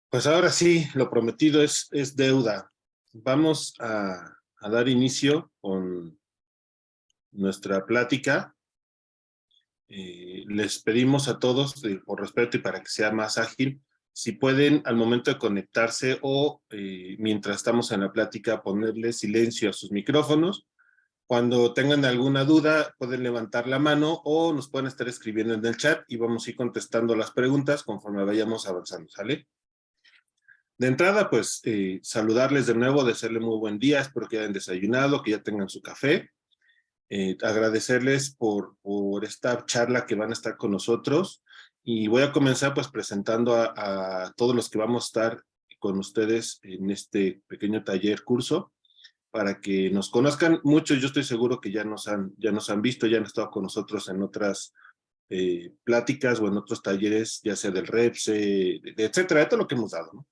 Pues ahora sí, lo prometido es deuda. Vamos a dar inicio con nuestra plática. Les pedimos a todos, por respeto y para que sea más ágil, si pueden al momento de conectarse o mientras estamos en la plática ponerle silencio a sus micrófonos. Cuando tengan alguna duda pueden levantar la mano o nos pueden estar escribiendo en el chat y vamos a ir contestando las preguntas conforme vayamos avanzando, ¿sale? De entrada, pues, saludarles de nuevo, desearles muy buen día, espero que hayan desayunado, que ya tengan su café, agradecerles por esta charla que van a estar con nosotros, y voy a comenzar pues presentando a todos los que vamos a estar con ustedes en este pequeño taller curso, para que nos conozcan. Muchos, yo estoy seguro que ya nos han visto, ya han estado con nosotros en otras pláticas o en otros talleres, ya sea del REPSE, etcétera, de todo lo que hemos dado, ¿no?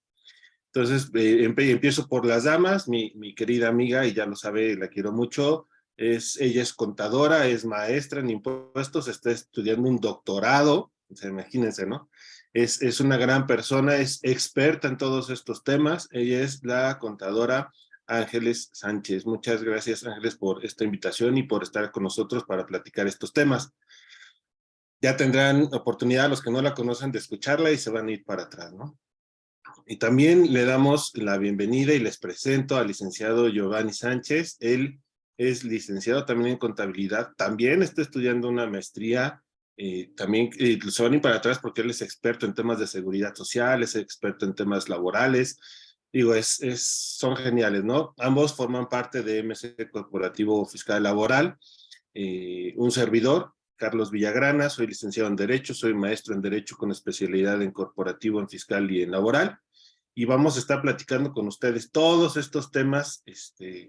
Entonces, empiezo por las damas, mi querida amiga, y ya lo sabe, la quiero mucho. Ella es contadora, es maestra en impuestos, está estudiando un doctorado, o sea, imagínense, ¿no? Es una gran persona, es experta en todos estos temas. Ella es la contadora Ángeles Sánchez. Muchas gracias, Ángeles, por esta invitación y por estar con nosotros para platicar estos temas. Ya tendrán oportunidad los que no la conocen de escucharla y se van a ir para atrás, ¿no? Y también le damos la bienvenida y les presento al licenciado Giovanni Sánchez. Él es licenciado también en contabilidad, también está estudiando una maestría, también se van a ir para atrás porque él es experto en temas de seguridad social, es experto en temas laborales. Digo, son geniales, ¿no? Ambos forman parte de MC Corporativo Fiscal Laboral. Un servidor, Carlos Villagrana, soy licenciado en Derecho, soy maestro en Derecho con especialidad en Corporativo, en Fiscal y en Laboral. Y vamos a estar platicando con ustedes todos estos temas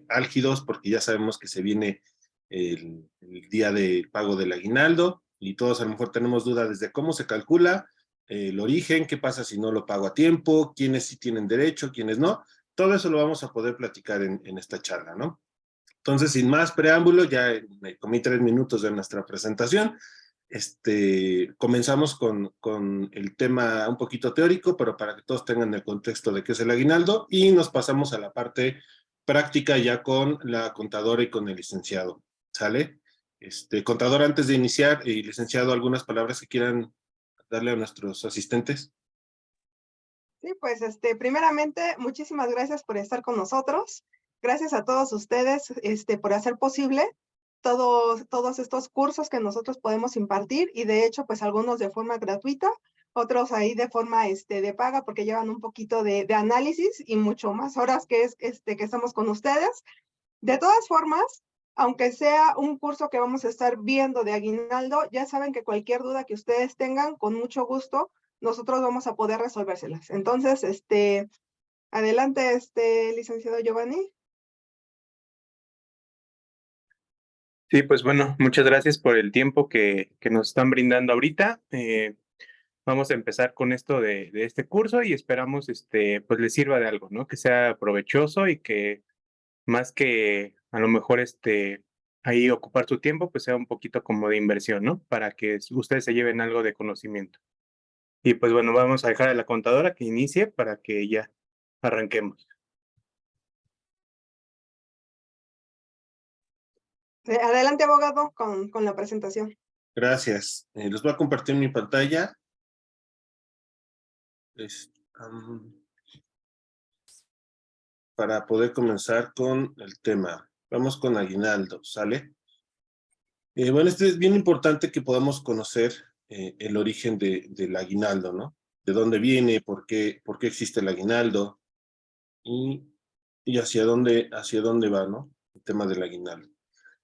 álgidos, porque ya sabemos que se viene el día de pago del aguinaldo, y todos a lo mejor tenemos dudas desde cómo se calcula, el origen, qué pasa si no lo pago a tiempo, quiénes sí tienen derecho, quiénes no. Todo eso lo vamos a poder platicar en esta charla, ¿no? Entonces, sin más preámbulo, ya me comí 3 minutos de nuestra presentación. Comenzamos con el tema un poquito teórico, pero para que todos tengan el contexto de qué es el aguinaldo, y nos pasamos a la parte práctica ya con la contadora y con el licenciado, ¿sale? Contador, antes de iniciar, y licenciado, algunas palabras que quieran darle a nuestros asistentes. Sí, pues primeramente, muchísimas gracias por estar con nosotros. Gracias a todos ustedes por hacer posible todos estos cursos que nosotros podemos impartir, y de hecho, pues algunos de forma gratuita, otros ahí de forma de paga, porque llevan un poquito de análisis y mucho más horas que que estamos con ustedes. De todas formas, aunque sea un curso que vamos a estar viendo de aguinaldo, ya saben que cualquier duda que ustedes tengan, con mucho gusto, nosotros vamos a poder resolvérselas. Entonces, adelante, licenciado Giovanni. Sí, pues bueno, muchas gracias por el tiempo que nos están brindando ahorita. Vamos a empezar con esto de este curso y esperamos pues les sirva de algo, ¿no? Que sea provechoso y que más que a lo mejor ahí ocupar su tiempo, pues sea un poquito como de inversión, ¿no? Para que ustedes se lleven algo de conocimiento. Y pues bueno, vamos a dejar a la contadora que inicie para que ya arranquemos. Adelante, abogado, con la presentación. Gracias. Les voy a compartir mi pantalla. Para poder comenzar con el tema. Vamos con aguinaldo, ¿sale? Bueno, es bien importante que podamos conocer el origen del aguinaldo, ¿no? De dónde viene, por qué existe el aguinaldo y hacia dónde va, ¿no? El tema del aguinaldo.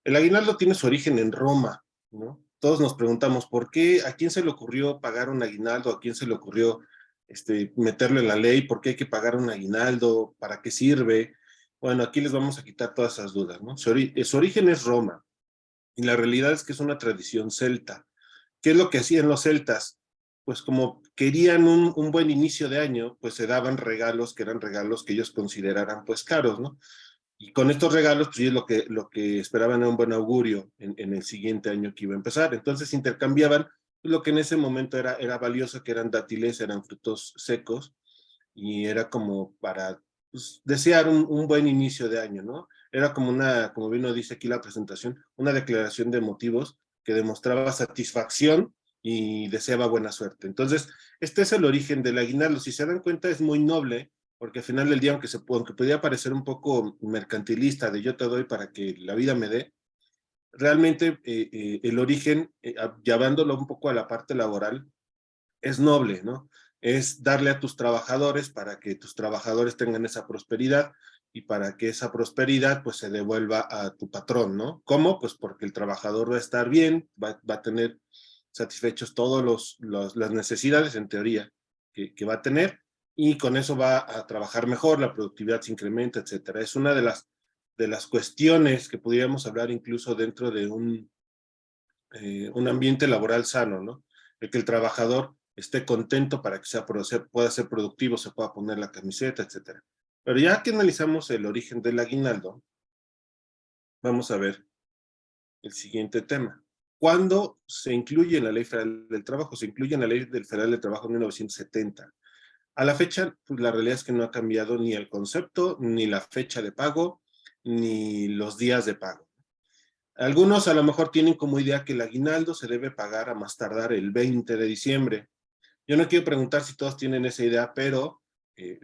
El aguinaldo tiene su origen en Roma, ¿no? Todos nos preguntamos por qué, a quién se le ocurrió pagar un aguinaldo, a quién se le ocurrió meterle la ley, por qué hay que pagar un aguinaldo, para qué sirve. Bueno, aquí les vamos a quitar todas esas dudas, ¿no? Su origen es Roma, y la realidad es que es una tradición celta. ¿Qué es lo que hacían los celtas? Pues como querían un buen inicio de año, pues se daban regalos que eran regalos que ellos consideraran pues caros, ¿no? Y con estos regalos, pues lo que esperaban era un buen augurio en el siguiente año que iba a empezar. Entonces intercambiaban lo que en ese momento era valioso, que eran dátiles, eran frutos secos, y era como para pues, desear un buen inicio de año, ¿no? Era como como bien lo dice aquí la presentación, una declaración de motivos que demostraba satisfacción y deseaba buena suerte. Entonces, este es el origen del aguinaldo. Si se dan cuenta, es muy noble, porque al final del día, aunque podía parecer un poco mercantilista, de yo te doy para que la vida me dé, realmente el origen, llevándolo un poco a la parte laboral, es noble, ¿no? Es darle a tus trabajadores para que tus trabajadores tengan esa prosperidad y para que esa prosperidad pues se devuelva a tu patrón, ¿no? ¿Cómo? Pues porque el trabajador va a estar bien, va a tener satisfechos todas las necesidades en teoría que va a tener, y con eso va a trabajar mejor, la productividad se incrementa, etcétera. Es una de las cuestiones que pudiéramos hablar incluso dentro de un ambiente laboral sano, ¿no? El que el trabajador esté contento para que pueda ser productivo, se pueda poner la camiseta, etcétera. Pero ya que analizamos el origen del aguinaldo, vamos a ver el siguiente tema. ¿Cuándo se incluye en la Ley Federal del Trabajo? Se incluye en la Ley Federal del Trabajo en 1970. A la fecha, pues la realidad es que no ha cambiado ni el concepto, ni la fecha de pago, ni los días de pago. Algunos a lo mejor tienen como idea que el aguinaldo se debe pagar a más tardar el 20 de diciembre. Yo no quiero preguntar si todos tienen esa idea, pero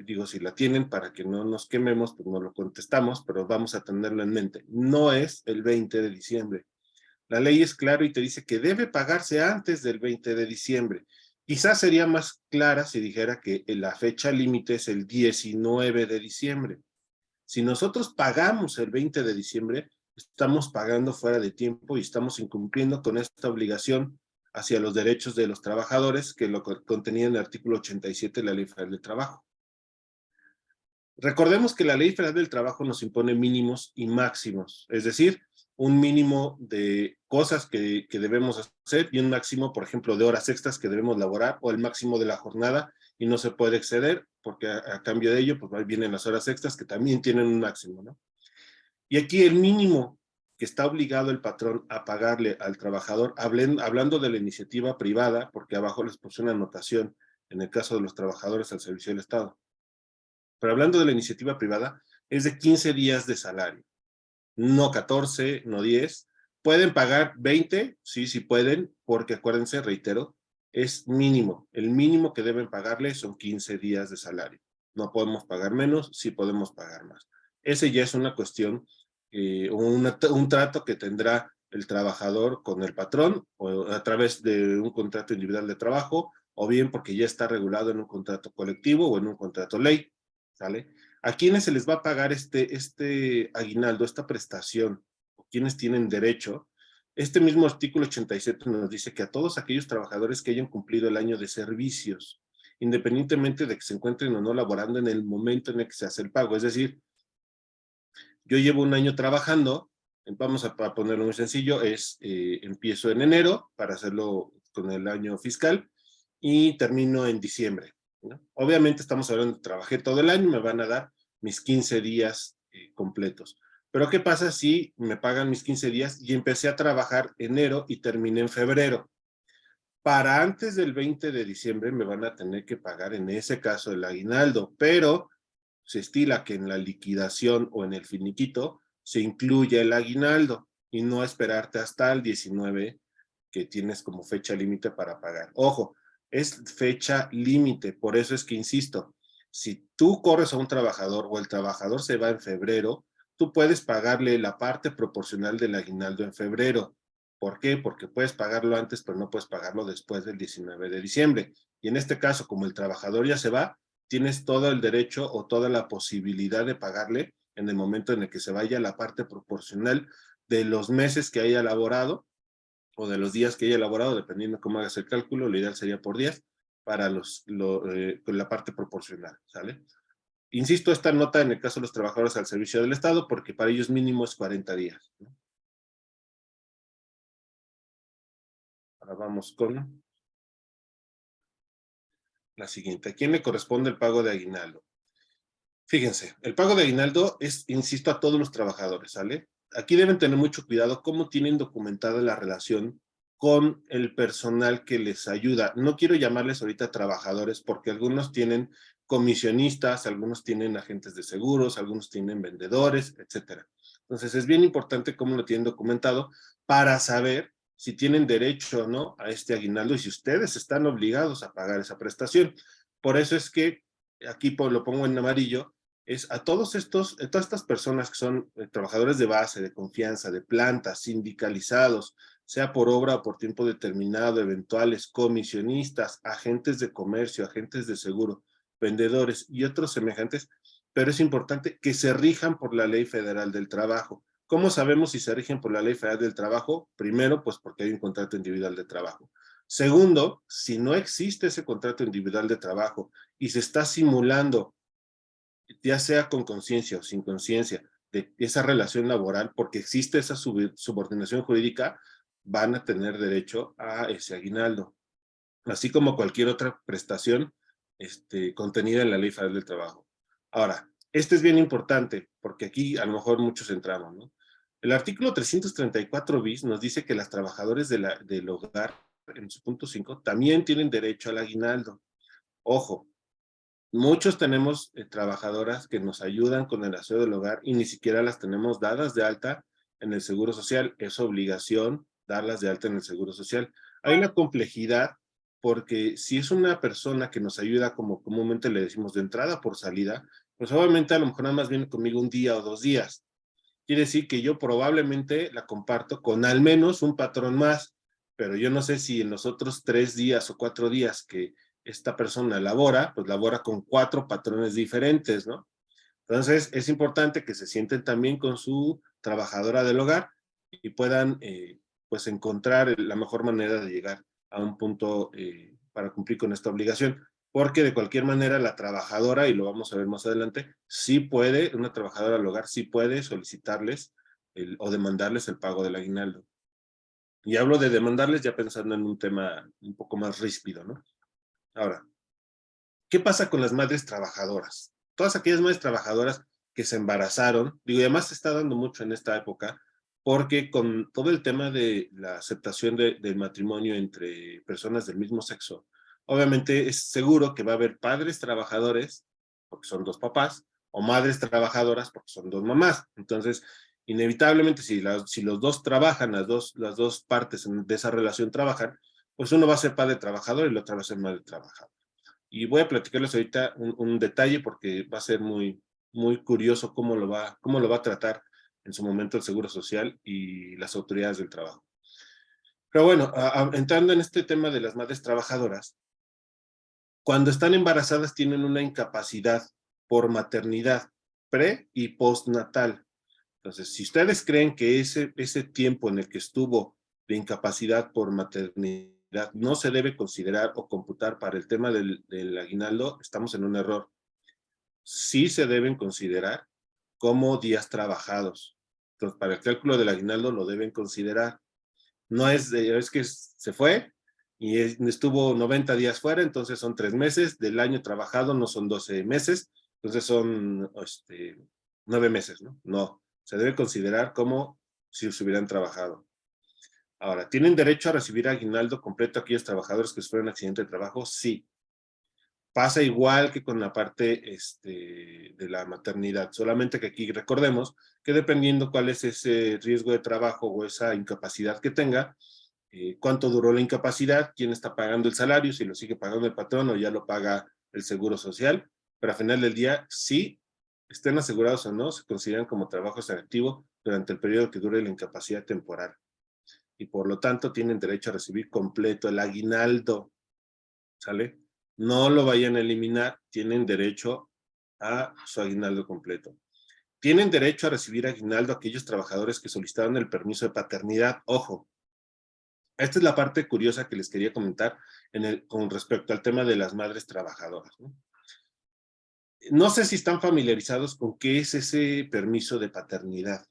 digo, si la tienen para que no nos quememos, pues no lo contestamos, pero vamos a tenerlo en mente. No es el 20 de diciembre. La ley es clara y te dice que debe pagarse antes del 20 de diciembre. Quizás sería más clara si dijera que la fecha límite es el 19 de diciembre. Si nosotros pagamos el 20 de diciembre, estamos pagando fuera de tiempo y estamos incumpliendo con esta obligación hacia los derechos de los trabajadores que lo contenía en el artículo 87 de la Ley Federal del Trabajo. Recordemos que la Ley Federal del Trabajo nos impone mínimos y máximos, es decir, un mínimo de cosas que debemos hacer y un máximo, por ejemplo, de horas extras que debemos laborar, o el máximo de la jornada, y no se puede exceder, porque a cambio de ello, pues vienen las horas extras que también tienen un máximo, ¿no? Y aquí el mínimo que está obligado el patrón a pagarle al trabajador, hablando de la iniciativa privada, porque abajo les puse una anotación en el caso de los trabajadores al servicio del Estado, pero hablando de la iniciativa privada, es de 15 días de salario, no 14, no 10. ¿Pueden pagar 20? Sí, sí pueden, porque acuérdense, reitero, es mínimo. El mínimo que deben pagarle son 15 días de salario. No podemos pagar menos, sí podemos pagar más. Ese ya es una cuestión, un trato que tendrá el trabajador con el patrón, o a través de un contrato individual de trabajo, o bien porque ya está regulado en un contrato colectivo o en un contrato ley, ¿sale? ¿A quiénes se les va a pagar este aguinaldo, esta prestación? ¿Quiénes tienen derecho? Este mismo artículo 87 nos dice que a todos aquellos trabajadores que hayan cumplido el año de servicios, independientemente de que se encuentren o no laborando en el momento en el que se hace el pago. Es decir, yo llevo un año trabajando, vamos a ponerlo muy sencillo, empiezo en enero para hacerlo con el año fiscal y termino en diciembre, ¿no? Obviamente estamos hablando, trabajé todo el año, me van a dar mis 15 días completos. Pero ¿qué pasa si me pagan mis 15 días y empecé a trabajar enero y terminé en febrero? Para antes del 20 de diciembre me van a tener que pagar en ese caso el aguinaldo, pero se estila que en la liquidación o en el finiquito se incluya el aguinaldo y no esperarte hasta el 19 que tienes como fecha límite para pagar. Ojo, es fecha límite, por eso es que insisto, si tú corres a un trabajador o el trabajador se va en febrero, tú puedes pagarle la parte proporcional del aguinaldo en febrero. ¿Por qué? Porque puedes pagarlo antes, pero no puedes pagarlo después del 19 de diciembre. Y en este caso, como el trabajador ya se va, tienes todo el derecho o toda la posibilidad de pagarle en el momento en el que se vaya la parte proporcional de los meses que haya elaborado o de los días que haya elaborado, dependiendo cómo hagas el cálculo, lo ideal sería por días, para con la parte proporcional, ¿sale? Insisto, esta nota en el caso de los trabajadores al servicio del Estado, porque para ellos mínimo es 40 días, ¿no? Ahora vamos con la siguiente. ¿A quién le corresponde el pago de aguinaldo? Fíjense, el pago de aguinaldo es, insisto, a todos los trabajadores, ¿sale? Aquí deben tener mucho cuidado cómo tienen documentada la relación con el personal que les ayuda. No quiero llamarles ahorita trabajadores porque algunos tienen comisionistas, algunos tienen agentes de seguros, algunos tienen vendedores, etcétera. Entonces es bien importante cómo lo tienen documentado para saber si tienen derecho o no a este aguinaldo y si ustedes están obligados a pagar esa prestación. Por eso es que aquí lo pongo en amarillo, es a todas estas personas que son trabajadores de base, de confianza, de planta, sindicalizados, sea por obra o por tiempo determinado, eventuales, comisionistas, agentes de comercio, agentes de seguro, vendedores y otros semejantes, pero es importante que se rijan por la Ley Federal del Trabajo. ¿Cómo sabemos si se rigen por la Ley Federal del Trabajo? Primero, pues porque hay un contrato individual de trabajo. Segundo, si no existe ese contrato individual de trabajo y se está simulando, ya sea con conciencia o sin conciencia, de esa relación laboral, porque existe esa subordinación jurídica, van a tener derecho a ese aguinaldo, así como cualquier otra prestación contenida en la Ley Federal del Trabajo. Ahora, este es bien importante, porque aquí a lo mejor muchos entramos, ¿no? El artículo 334 bis nos dice que las trabajadoras del hogar, en su punto 5, también tienen derecho al aguinaldo. Ojo, muchos tenemos trabajadoras que nos ayudan con el aseo del hogar y ni siquiera las tenemos dadas de alta en el Seguro Social. Es obligación darlas de alta en el Seguro Social. Hay una complejidad porque si es una persona que nos ayuda, como comúnmente le decimos, de entrada por salida, pues obviamente a lo mejor nada más viene conmigo un día o 2 días. Quiere decir que yo probablemente la comparto con al menos un patrón más, pero yo no sé si en los otros 3 días o 4 días que esta persona labora, pues labora con 4 patrones diferentes, ¿no? Entonces, es importante que se sienten también con su trabajadora del hogar y puedan, pues, encontrar la mejor manera de llegar a un punto para cumplir con esta obligación. Porque de cualquier manera la trabajadora, y lo vamos a ver más adelante, sí puede, una trabajadora del hogar sí puede solicitarles o demandarles el pago del aguinaldo. Y hablo de demandarles ya pensando en un tema un poco más ríspido, ¿no? Ahora, ¿qué pasa con las madres trabajadoras? Todas aquellas madres trabajadoras que se embarazaron, digo, y además se está dando mucho en esta época, porque con todo el tema de la aceptación del matrimonio entre personas del mismo sexo, obviamente es seguro que va a haber padres trabajadores, porque son 2 papás, o madres trabajadoras, porque son 2 mamás. Entonces, inevitablemente, si los dos trabajan, las dos partes de esa relación trabajan, pues uno va a ser padre trabajador y la otra va a ser madre trabajadora. Y voy a platicarles ahorita un detalle porque va a ser muy, muy curioso cómo lo va a tratar en su momento el Seguro Social y las autoridades del trabajo. Pero bueno, entrando en este tema de las madres trabajadoras, cuando están embarazadas tienen una incapacidad por maternidad pre y postnatal. Entonces, si ustedes creen que ese tiempo en el que estuvo de incapacidad por maternidad no se debe considerar o computar para el tema del aguinaldo, estamos en un error. Sí se deben considerar como días trabajados. Entonces, para el cálculo del aguinaldo lo deben considerar. No es que se fue y estuvo 90 días fuera, entonces son 3 meses, del año trabajado no son 12 meses, entonces son 9 meses, ¿no? No, se debe considerar como si se hubieran trabajado. Ahora, ¿tienen derecho a recibir aguinaldo completo aquellos trabajadores que sufrieron accidente de trabajo? Sí. Pasa igual que con la parte de la maternidad, solamente que aquí recordemos que dependiendo cuál es ese riesgo de trabajo o esa incapacidad que tenga, cuánto duró la incapacidad, quién está pagando el salario, si lo sigue pagando el patrón o ya lo paga el Seguro Social, pero al final del día, sí, estén asegurados o no, se consideran como trabajos en activo durante el periodo que dure la incapacidad temporal. Y por lo tanto tienen derecho a recibir completo el aguinaldo, ¿sale? No lo vayan a eliminar, tienen derecho a su aguinaldo completo. Tienen derecho a recibir aguinaldo aquellos trabajadores que solicitaron el permiso de paternidad. Ojo, esta es la parte curiosa que les quería comentar con respecto al tema de las madres trabajadoras, ¿no? No sé si están familiarizados con qué es ese permiso de paternidad,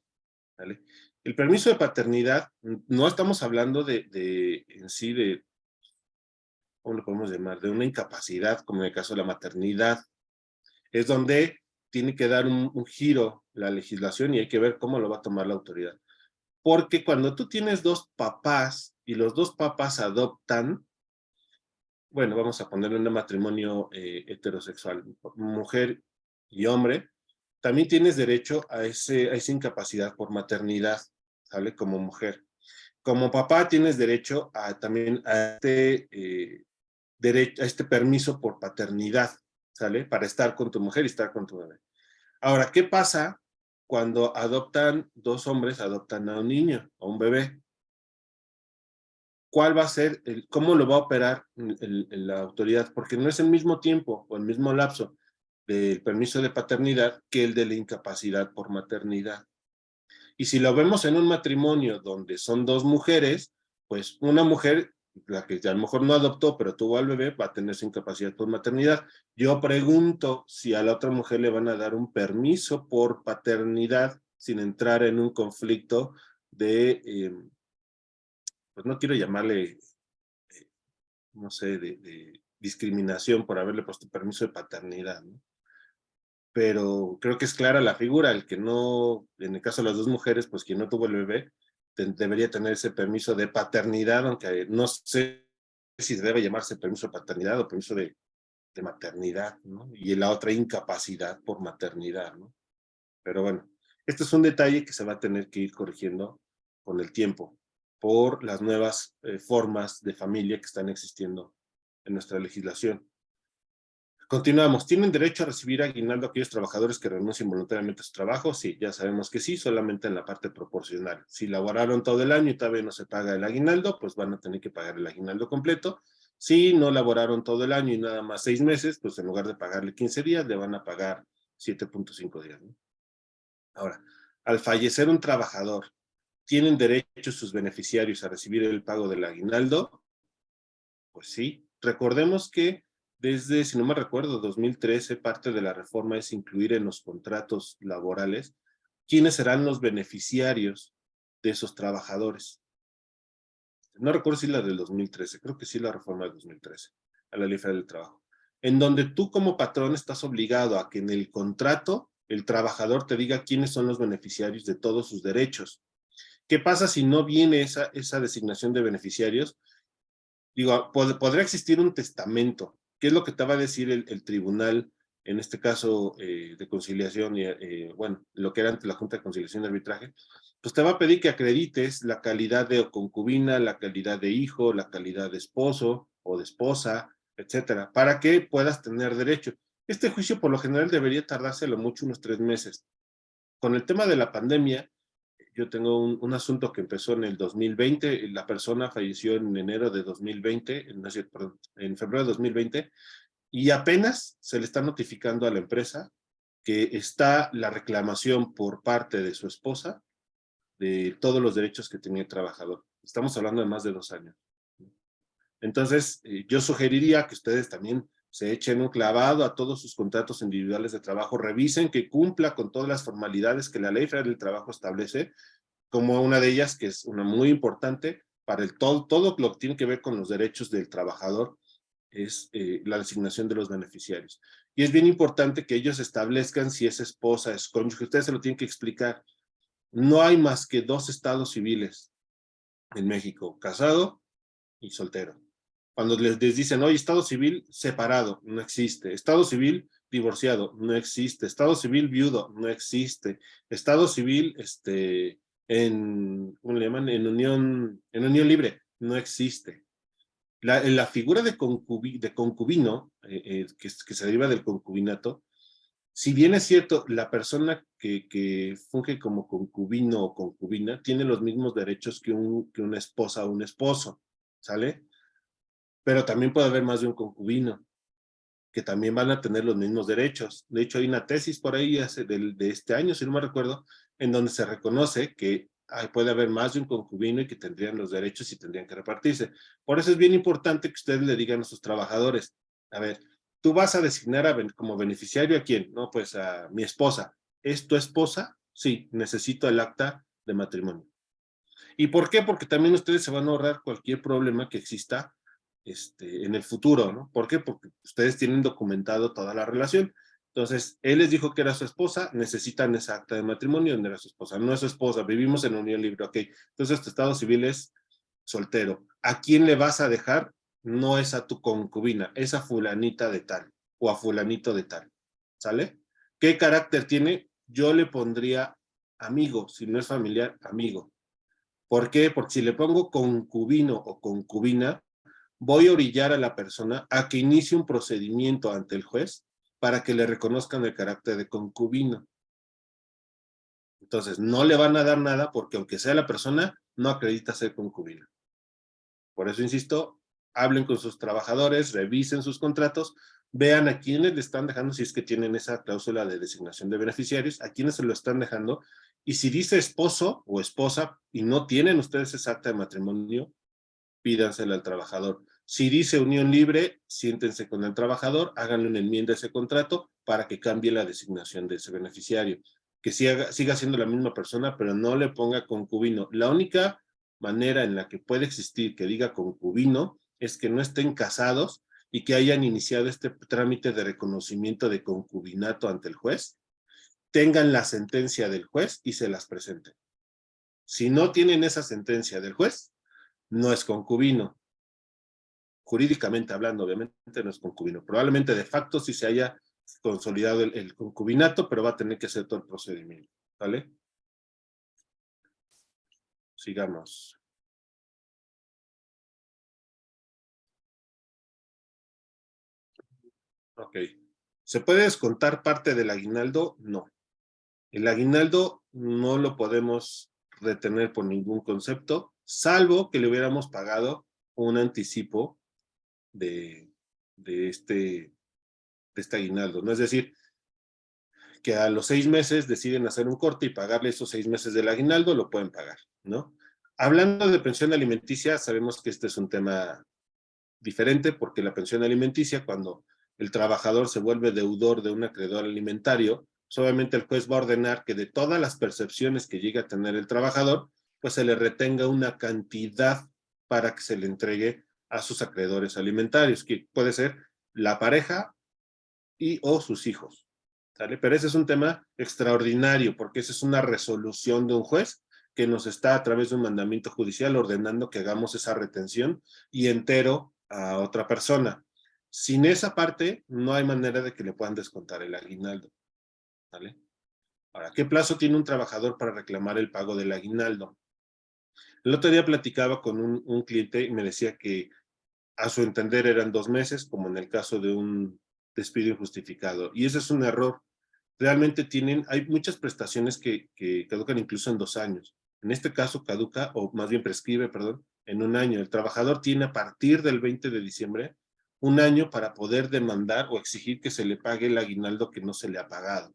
¿vale? El permiso de paternidad, no estamos hablando en sí de, ¿cómo lo podemos llamar? De una incapacidad, como en el caso de la maternidad. Es donde tiene que dar un giro la legislación y hay que ver cómo lo va a tomar la autoridad. Porque cuando tú tienes dos papás y los dos papás adoptan, bueno, vamos a ponerle un matrimonio heterosexual, mujer y hombre, también tienes derecho a esa incapacidad por maternidad, ¿sale? Como mujer. Como papá tienes derecho también a este permiso por paternidad, ¿sale? Para estar con tu mujer y estar con tu bebé. Ahora, ¿qué pasa cuando dos hombres adoptan a un niño, a un bebé? ¿Cuál va a ser, cómo lo va a operar la autoridad? Porque no es el mismo tiempo o el mismo lapso del permiso de paternidad que el de la incapacidad por maternidad. Y si lo vemos en un matrimonio donde son dos mujeres, pues una mujer, la que a lo mejor no adoptó, pero tuvo al bebé, va a tener su incapacidad por maternidad. Yo pregunto si a la otra mujer le van a dar un permiso por paternidad sin entrar en un conflicto pues no quiero llamarle, no sé, de discriminación por haberle puesto permiso de paternidad, ¿no? Pero creo que es clara la figura, el que no, en el caso de las dos mujeres, pues quien no tuvo el bebé, debería tener ese permiso de paternidad, aunque no sé si debe llamarse permiso de paternidad o permiso de maternidad, ¿no? Y la otra incapacidad por maternidad, ¿no? Pero bueno, este es un detalle que se va a tener que ir corrigiendo con el tiempo, por las nuevas formas de familia que están existiendo en nuestra legislación. Continuamos. ¿Tienen derecho a recibir aguinaldo aquellos trabajadores que renuncien voluntariamente a su trabajo? Sí, ya sabemos que sí, solamente en la parte proporcional. Si laboraron todo el año y todavía no se paga el aguinaldo, pues van a tener que pagar el aguinaldo completo. Si no laboraron todo el año y nada más 6 meses, pues en lugar de pagarle 15 días, le van a pagar 7.5 días, ¿no? Ahora, al fallecer un trabajador, ¿tienen derecho sus beneficiarios a recibir el pago del aguinaldo? Pues sí. Recordemos que desde, si no me recuerdo, 2013, parte de la reforma es incluir en los contratos laborales quiénes serán los beneficiarios de esos trabajadores. No recuerdo si la del 2013, creo que sí la reforma del 2013, a la Ley Federal del Trabajo, en donde tú como patrón estás obligado a que en el contrato el trabajador te diga quiénes son los beneficiarios de todos sus derechos. ¿Qué pasa si no viene esa designación de beneficiarios? Digo, podría existir un testamento. ¿Qué es lo que te va a decir el tribunal, en este caso de conciliación, y bueno, lo que era ante la Junta de Conciliación y Arbitraje? Pues te va a pedir que acredites la calidad de concubina, la calidad de hijo, la calidad de esposo o de esposa, etcétera, para que puedas tener derecho. Este juicio por lo general debería tardarse a lo mucho unos 3 meses. Con el tema de la pandemia, yo tengo un asunto que empezó en el 2020, la persona falleció en enero de 2020, no es cierto, perdón, en febrero de 2020, y apenas se le está notificando a la empresa que está la reclamación por parte de su esposa de todos los derechos que tenía el trabajador. Estamos hablando de más de 2 años. Entonces, yo sugeriría que ustedes también se echen un clavado a todos sus contratos individuales de trabajo, revisen que cumpla con todas las formalidades que la Ley Federal del Trabajo establece, como una de ellas, que es una muy importante, para todo lo que tiene que ver con los derechos del trabajador, es la designación de los beneficiarios. Y es bien importante que ellos establezcan si es esposa, es cónyuge, ustedes se lo tienen que explicar. No hay más que 2 estados civiles en México, casado y soltero. Cuando les dicen, oye, estado civil separado, no existe. Estado civil divorciado, no existe. Estado civil viudo, no existe. Estado civil, ¿cómo le llaman? En unión libre, no existe. La figura de concubino, que se deriva del concubinato, si bien es cierto, la persona que funge como concubino o concubina tiene los mismos derechos que una esposa o un esposo, ¿sale? Pero también puede haber más de un concubino, que también van a tener los mismos derechos. De hecho, hay una tesis por ahí de este año, si no me recuerdo, en donde se reconoce que puede haber más de un concubino y que tendrían los derechos y tendrían que repartirse. Por eso es bien importante que ustedes le digan a sus trabajadores, a ver, tú vas a designar como beneficiario ¿a quién? No, pues a mi esposa. ¿Es tu esposa? Sí, necesito el acta de matrimonio. ¿Y por qué? Porque también ustedes se van a ahorrar cualquier problema que exista en el futuro, ¿no? ¿Por qué? Porque ustedes tienen documentado toda la relación. Entonces, él les dijo que era su esposa, necesitan esa acta de matrimonio donde era su esposa. No es su esposa, vivimos en unión libre, ok. Entonces, tu estado civil es soltero. ¿A quién le vas a dejar? No es a tu concubina, es a fulanita de tal o a fulanito de tal. ¿Sale? ¿Qué carácter tiene? Yo le pondría amigo, si no es familiar, amigo. ¿Por qué? Porque si le pongo concubino o concubina, voy a orillar a la persona a que inicie un procedimiento ante el juez para que le reconozcan el carácter de concubino. Entonces, no le van a dar nada porque aunque sea la persona, no acredita ser concubina. Por eso insisto, hablen con sus trabajadores, revisen sus contratos, vean a quiénes le están dejando, si es que tienen esa cláusula de designación de beneficiarios, a quiénes se lo están dejando, y si dice esposo o esposa y no tienen ustedes esa acta de matrimonio, pídansela al trabajador. Si dice unión libre, siéntense con el trabajador, háganle una enmienda a ese contrato para que cambie la designación de ese beneficiario. Que siga siendo la misma persona, pero no le ponga concubino. La única manera en la que puede existir que diga concubino es que no estén casados y que hayan iniciado este trámite de reconocimiento de concubinato ante el juez, tengan la sentencia del juez y se las presenten. Si no tienen esa sentencia del juez, no es concubino. Jurídicamente hablando, obviamente no es concubino. Probablemente de facto sí se haya consolidado el concubinato, pero va a tener que hacer todo el procedimiento. ¿Vale? Sigamos. Ok. ¿Se puede descontar parte del aguinaldo? No. El aguinaldo no lo podemos retener por ningún concepto, salvo que le hubiéramos pagado un anticipo de este aguinaldo, ¿no? Es decir, que a los 6 meses deciden hacer un corte y pagarle esos 6 meses del aguinaldo, lo pueden pagar, ¿no? Hablando de pensión alimenticia, sabemos que este es un tema diferente porque la pensión alimenticia, cuando el trabajador se vuelve deudor de un acreedor alimentario, pues obviamente el juez va a ordenar que de todas las percepciones que llegue a tener el trabajador, pues se le retenga una cantidad para que se le entregue a sus acreedores alimentarios, que puede ser la pareja y o sus hijos. ¿Sale? Pero ese es un tema extraordinario, porque esa es una resolución de un juez que nos está a través de un mandamiento judicial ordenando que hagamos esa retención y entero a otra persona. Sin esa parte, no hay manera de que le puedan descontar el aguinaldo. ¿Vale? Ahora, ¿qué plazo tiene un trabajador para reclamar el pago del aguinaldo? El otro día platicaba con un cliente y me decía que a su entender eran 2 meses, como en el caso de un despido injustificado. Y ese es un error. Realmente hay muchas prestaciones que caducan incluso en 2 años. En este caso caduca, o más bien prescribe, perdón, en 1 año. El trabajador tiene a partir del 20 de diciembre 1 año para poder demandar o exigir que se le pague el aguinaldo que no se le ha pagado.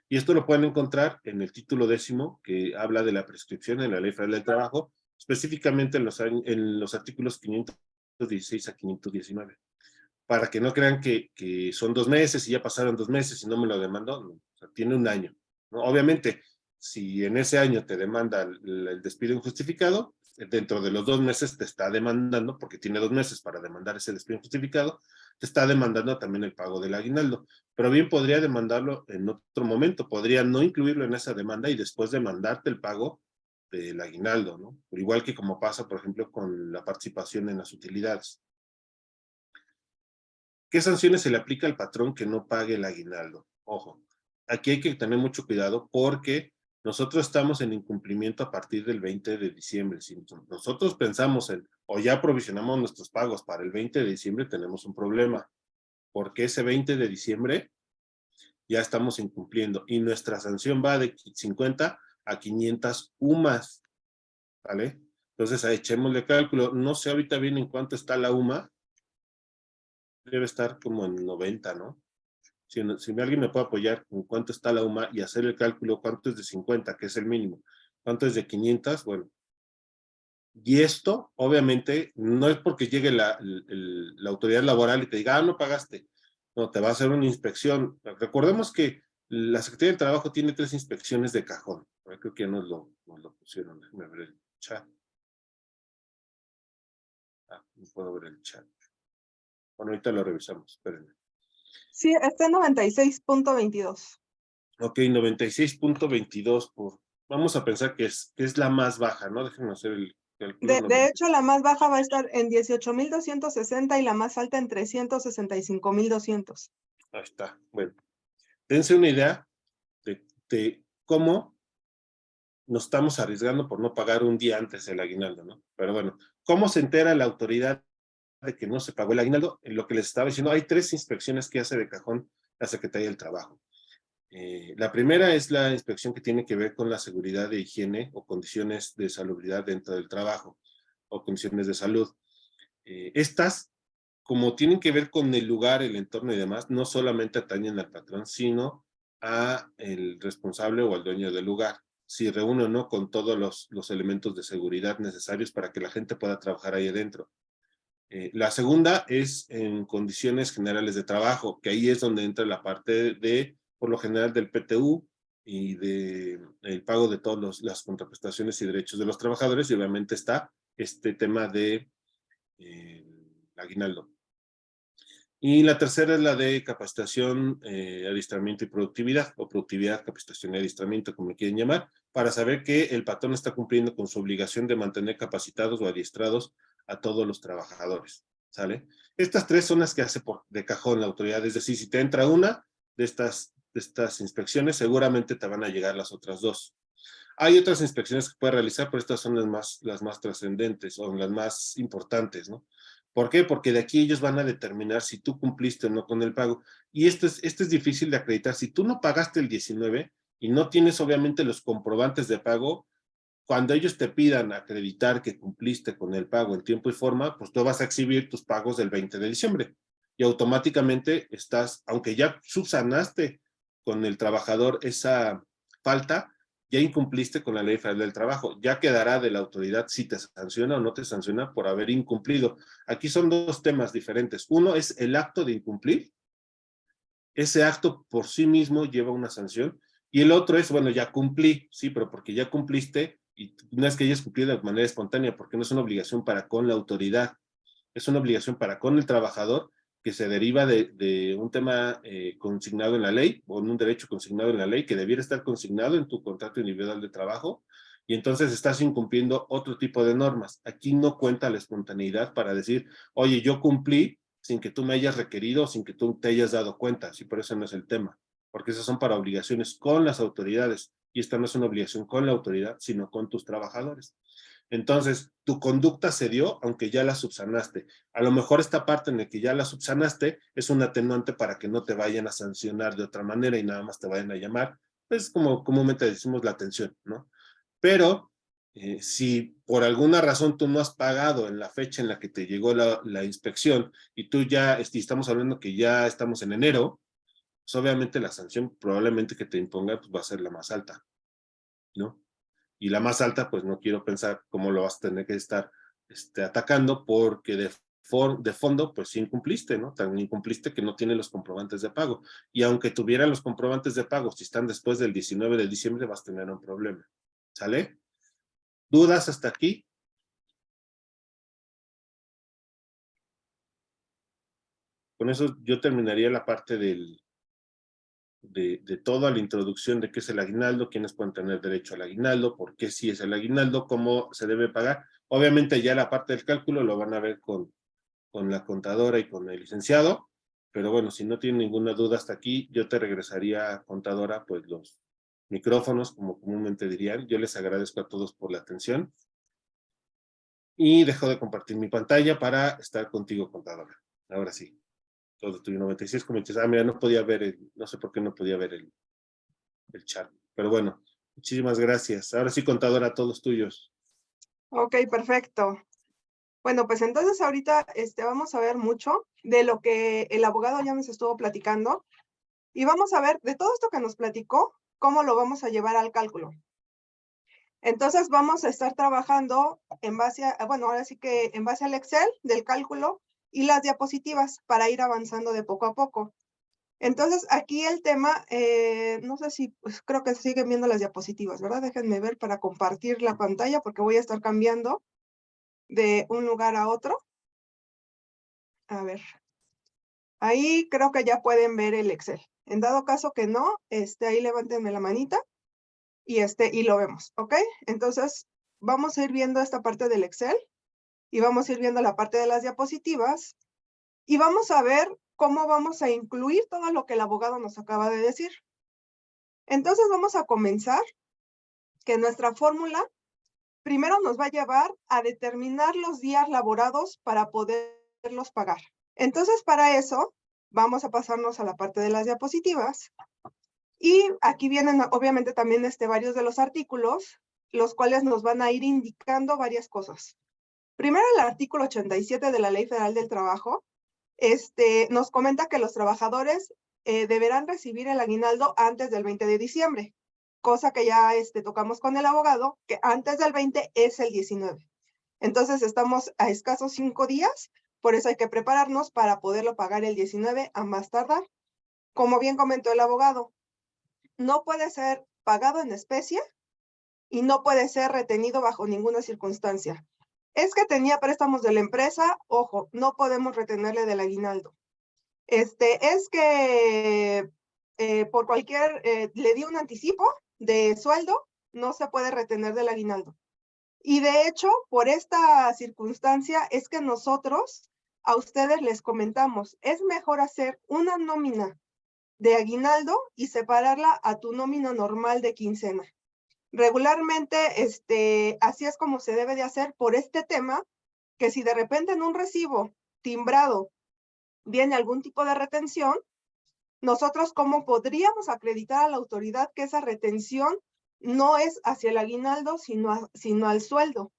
Y esto lo pueden encontrar en el título 10º, que habla de la prescripción en la Ley Federal del Trabajo, específicamente en los artículos 516 a 519. Para que no crean que son 2 meses y ya pasaron 2 meses y no me lo demandó, no, o sea, tiene 1 año, ¿no? Obviamente, si en ese año te demanda el despido injustificado, dentro de los 2 meses te está demandando, porque tiene 2 meses para demandar ese despido injustificado, te está demandando también el pago del aguinaldo, pero bien podría demandarlo en otro momento, podría no incluirlo en esa demanda y después demandarte el pago del aguinaldo, ¿no? Igual que como pasa, por ejemplo, con la participación en las utilidades. ¿Qué sanciones se le aplica al patrón que no pague el aguinaldo? Ojo, aquí hay que tener mucho cuidado porque nosotros estamos en incumplimiento a partir del 20 de diciembre. Si nosotros pensamos o ya provisionamos nuestros pagos para el 20 de diciembre, tenemos un problema. Porque ese 20 de diciembre ya estamos incumpliendo y nuestra sanción va de 50 a 500 UMAS, ¿vale? Entonces, echémosle cálculo. No sé ahorita bien en cuánto está la UMA, debe estar como en 90, ¿no? Si alguien me puede apoyar con cuánto está la UMA y hacer el cálculo, cuánto es de 50, que es el mínimo, cuánto es de 500, bueno. Y esto, obviamente, no es porque llegue la autoridad laboral y te diga, no pagaste. No, te va a hacer una inspección. Recordemos que la Secretaría del Trabajo tiene 3 inspecciones de cajón. Creo que ya nos lo pusieron. Déjame ver el chat. No puedo ver el chat. Bueno, ahorita lo revisamos, espérenme. Sí, está en 96.22. Ok, 96.22 por... Vamos a pensar que es la más baja, ¿no? Déjenme hacer el cálculo. De hecho, la más baja va a estar en 18.260 y la más alta en 365.200. Ahí está. Bueno, dense una idea de cómo nos estamos arriesgando por no pagar un día antes el aguinaldo, ¿no? Pero bueno, ¿cómo se entera la autoridad de que no se pagó el aguinaldo? En lo que les estaba diciendo, hay 3 inspecciones que hace de cajón la Secretaría del Trabajo. La primera es la inspección que tiene que ver con la seguridad de higiene o condiciones de salubridad dentro del trabajo o condiciones de salud. Estas, como tienen que ver con el lugar, el entorno y demás, no solamente atañen al patrón, sino a el responsable o al dueño del lugar. Si reúne o no con todos los elementos de seguridad necesarios para que la gente pueda trabajar ahí adentro. La segunda es en condiciones generales de trabajo, que ahí es donde entra la parte de, por lo general, del PTU y el pago de todas las contraprestaciones y derechos de los trabajadores, y obviamente está este tema de aguinaldo. Y la tercera es la de capacitación, adiestramiento y productividad, o productividad, capacitación y adiestramiento, como le quieren llamar, para saber que el patrón está cumpliendo con su obligación de mantener capacitados o adiestrados a todos los trabajadores, ¿sale? Estas 3 son las que hace de cajón la autoridad, es decir, si te entra una de estas inspecciones, seguramente te van a llegar las otras 2. Hay otras inspecciones que puedes realizar, pero estas son las más trascendentes o las más importantes, ¿no? ¿Por qué? Porque de aquí ellos van a determinar si tú cumpliste o no con el pago. Y esto es difícil de acreditar. Si tú no pagaste el 19 y no tienes obviamente los comprobantes de pago, cuando ellos te pidan acreditar que cumpliste con el pago en tiempo y forma, pues tú vas a exhibir tus pagos del 20 de diciembre. Y automáticamente estás, aunque ya subsanaste con el trabajador esa falta, ya incumpliste con la Ley Federal del Trabajo. Ya quedará de la autoridad si te sanciona o no te sanciona por haber incumplido. Aquí son 2 temas diferentes. Uno es el acto de incumplir. Ese acto por sí mismo lleva una sanción. Y el otro es, bueno, ya cumplí, sí, pero porque ya cumpliste, y no es que hayas cumplido de manera espontánea, porque no es una obligación para con la autoridad, es una obligación para con el trabajador que se deriva de un tema consignado en la ley, o en un derecho consignado en la ley, que debiera estar consignado en tu contrato individual de trabajo, y entonces estás incumpliendo otro tipo de normas. Aquí no cuenta la espontaneidad para decir, oye, yo cumplí sin que tú me hayas requerido, sin que tú te hayas dado cuenta, si por eso no es el tema, porque esas son para obligaciones con las autoridades, y esta no es una obligación con la autoridad, sino con tus trabajadores. Entonces, tu conducta se dio, aunque ya la subsanaste. A lo mejor esta parte en la que ya la subsanaste es un atenuante para que no te vayan a sancionar de otra manera y nada más te vayan a llamar, pues como comúnmente decimos la atención, ¿no? Pero si por alguna razón tú no has pagado en la fecha en la que te llegó la inspección y tú ya, estamos hablando que ya estamos en enero, pues obviamente la sanción probablemente que te imponga pues va a ser la más alta, ¿no? Y la más alta, pues no quiero pensar cómo lo vas a tener que estar atacando porque de fondo, pues sí incumpliste, ¿no? Tan incumpliste que no tiene los comprobantes de pago. Y aunque tuviera los comprobantes de pago, si están después del 19 de diciembre, vas a tener un problema. ¿Sale? ¿Dudas hasta aquí? Con eso yo terminaría la parte de toda la introducción de qué es el aguinaldo, quiénes pueden tener derecho al aguinaldo, por qué sí es el aguinaldo, cómo se debe pagar. Obviamente ya la parte del cálculo lo van a ver con la contadora y con el licenciado, pero bueno, si no tienen ninguna duda hasta aquí, yo te regresaría, contadora, pues los micrófonos, como comúnmente dirían. Yo les agradezco a todos por la atención y dejo de compartir mi pantalla para estar contigo, contadora. Ahora sí, todo tuyo 96 comentarios. Ah, mira, no podía ver no sé por qué no podía ver el chat, pero bueno, muchísimas gracias. Ahora sí, contadora, todos tuyos. Ok, perfecto. Bueno, pues entonces ahorita vamos a ver mucho de lo que el abogado ya nos estuvo platicando y vamos a ver de todo esto que nos platicó, cómo lo vamos a llevar al cálculo. Entonces vamos a estar trabajando en base a, bueno, ahora sí que en base al Excel del cálculo y las diapositivas para ir avanzando de poco a poco. Entonces, aquí el tema, no sé si, pues creo que siguen viendo las diapositivas, ¿verdad? Déjenme ver para compartir la pantalla porque voy a estar cambiando de un lugar a otro. A ver, ahí creo que ya pueden ver el Excel. En dado caso que no, ahí levántenme la manita y lo vemos, ¿ok? Entonces, vamos a ir viendo esta parte del Excel y vamos a ir viendo la parte de las diapositivas y vamos a ver cómo vamos a incluir todo lo que el abogado nos acaba de decir. Entonces, vamos a comenzar que nuestra fórmula primero nos va a llevar a determinar los días laborados para poderlos pagar. Entonces, para eso, vamos a pasarnos a la parte de las diapositivas. Y aquí vienen, obviamente, también varios de los artículos, los cuales nos van a ir indicando varias cosas. Primero, el artículo 87 de la Ley Federal del Trabajo, nos comenta que los trabajadores deberán recibir el aguinaldo antes del 20 de diciembre, cosa que ya tocamos con el abogado, que antes del 20 es el 19. Entonces, estamos a escasos 5 días, por eso hay que prepararnos para poderlo pagar el 19 a más tardar. Como bien comentó el abogado, no puede ser pagado en especie y no puede ser retenido bajo ninguna circunstancia. Es que tenía préstamos de la empresa, ojo, no podemos retenerle del aguinaldo. Es que por cualquier, le di un anticipo de sueldo, no se puede retener del aguinaldo. Y de hecho, por esta circunstancia es que nosotros a ustedes les comentamos, es mejor hacer una nómina de aguinaldo y separarla a tu nómina normal de quincena. Regularmente, así es como se debe de hacer por este tema, que si de repente en un recibo timbrado viene algún tipo de retención, nosotros cómo podríamos acreditar a la autoridad que esa retención no es hacia el aguinaldo, sino al sueldo.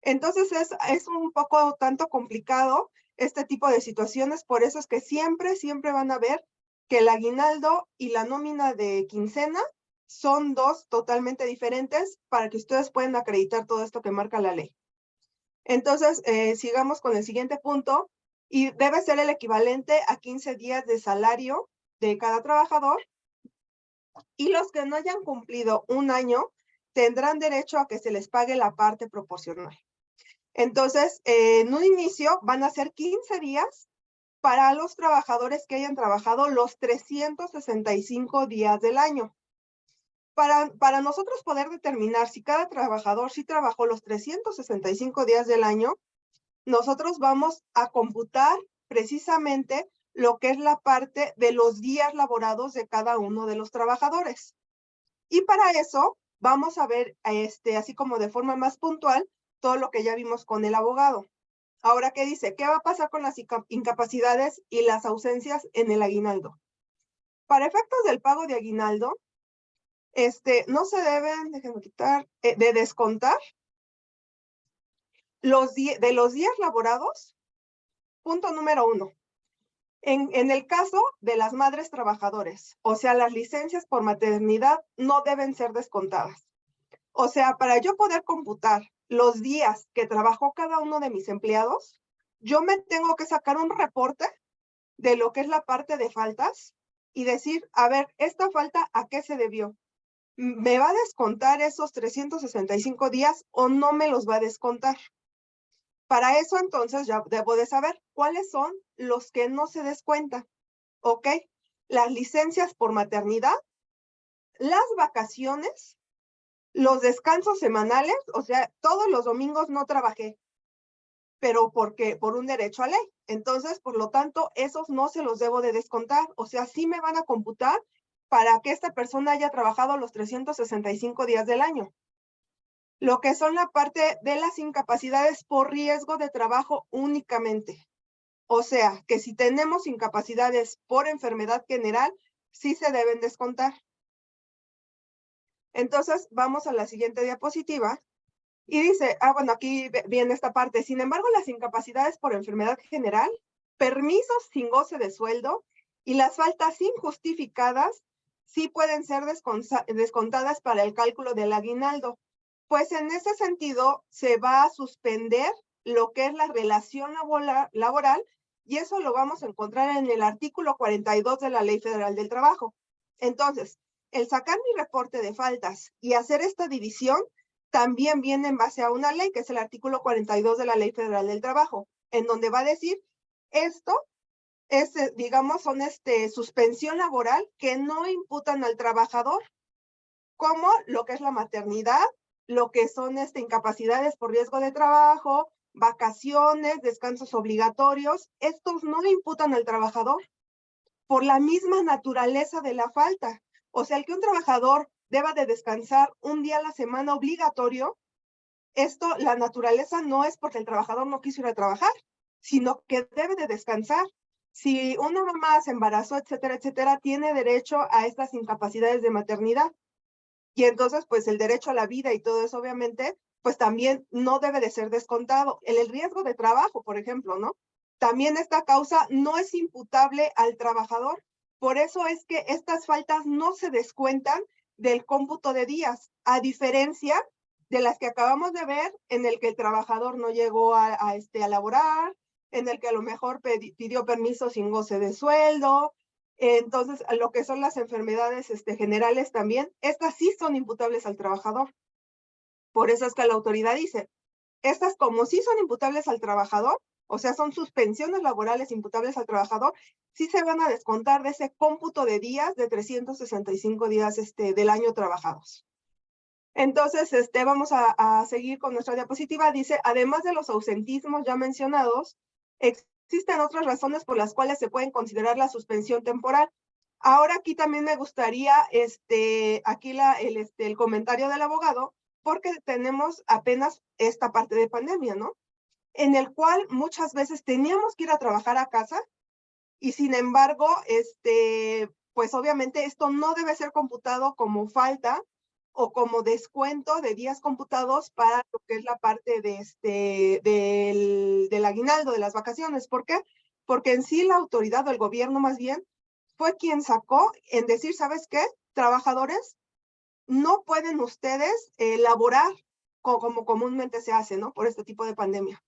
Entonces es un poco tanto complicado este tipo de situaciones, por eso es que siempre van a ver que el aguinaldo y la nómina de quincena son dos totalmente diferentes para que ustedes puedan acreditar todo esto que marca la ley. Entonces, sigamos con el siguiente punto, y debe ser el equivalente a 15 días de salario de cada trabajador, y los que no hayan cumplido un año tendrán derecho a que se les pague la parte proporcional. Entonces, en un inicio van a ser 15 días para los trabajadores que hayan trabajado los 365 días del año. Para nosotros poder determinar si cada trabajador sí trabajó los 365 días del año, nosotros vamos a computar precisamente lo que es la parte de los días laborados de cada uno de los trabajadores. Y para eso vamos a ver, así como de forma más puntual, todo lo que ya vimos con el abogado. Ahora, ¿qué dice? ¿Qué va a pasar con las incapacidades y las ausencias en el aguinaldo? Para efectos del pago de aguinaldo, no se deben, déjenme quitar, de descontar de los días laborados. Punto número 1. En el caso de las madres trabajadoras, o sea, las licencias por maternidad no deben ser descontadas. O sea, para yo poder computar los días que trabajó cada uno de mis empleados, yo me tengo que sacar un reporte de lo que es la parte de faltas y decir, a ver, esta falta, ¿a qué se debió? ¿Me va a descontar esos 365 días o no me los va a descontar? Para eso, entonces, ya debo de saber cuáles son los que no se descuentan, ¿ok? Las licencias por maternidad, las vacaciones, los descansos semanales, o sea, todos los domingos no trabajé, pero por un derecho a ley. Entonces, por lo tanto, esos no se los debo de descontar. O sea, sí me van a computar para que esta persona haya trabajado los 365 días del año. Lo que son la parte de las incapacidades por riesgo de trabajo únicamente. O sea, que si tenemos incapacidades por enfermedad general, sí se deben descontar. Entonces, vamos a la siguiente diapositiva. Y dice, bueno, aquí viene esta parte. Sin embargo, las incapacidades por enfermedad general, permisos sin goce de sueldo y las faltas injustificadas sí pueden ser descontadas para el cálculo del aguinaldo. Pues en ese sentido se va a suspender lo que es la relación laboral Y eso lo vamos a encontrar en el artículo 42 de la Ley Federal del Trabajo. Entonces, el sacar mi reporte de faltas y hacer esta división también viene en base a una ley, que es el artículo 42 de la Ley Federal del Trabajo, en donde va a decir, esto es, digamos, son suspensión laboral que no imputan al trabajador, como lo que es la maternidad, lo que son incapacidades por riesgo de trabajo, vacaciones, descansos obligatorios. Estos no imputan al trabajador por la misma naturaleza de la falta. O sea, el que un trabajador deba de descansar un día a la semana obligatorio, esto, la naturaleza no es porque el trabajador no quiso ir a trabajar, sino que debe de descansar. Si una mamá se embarazó, etcétera, etcétera, tiene derecho a estas incapacidades de maternidad. Y entonces, pues el derecho a la vida y todo eso, obviamente, pues también no debe de ser descontado. El riesgo de trabajo, por ejemplo, ¿no? También esta causa no es imputable al trabajador. Por eso es que estas faltas no se descuentan del cómputo de días, a diferencia de las que acabamos de ver, en el que el trabajador no llegó a laborar, en el que a lo mejor pidió permiso sin goce de sueldo. Entonces, lo que son las enfermedades generales también, estas sí son imputables al trabajador. Por eso es que la autoridad dice, estas como sí son imputables al trabajador, o sea, son suspensiones laborales imputables al trabajador, sí se van a descontar de ese cómputo de días de 365 días del año trabajados. Entonces, vamos a seguir con nuestra diapositiva. Dice, además de los ausentismos ya mencionados, existen otras razones por las cuales se pueden considerar la suspensión temporal. Ahora aquí también me gustaría, aquí el comentario del abogado, porque tenemos apenas esta parte de pandemia, ¿no? En el cual muchas veces teníamos que ir a trabajar a casa y sin embargo, pues obviamente esto no debe ser computado como falta o como descuento de días computados para lo que es la parte del aguinaldo, de las vacaciones. ¿Por qué? Porque en sí la autoridad o el gobierno más bien fue quien sacó en decir, ¿sabes qué? Trabajadores, no pueden ustedes laborar como comúnmente se hace, ¿no? Por este tipo de pandemia.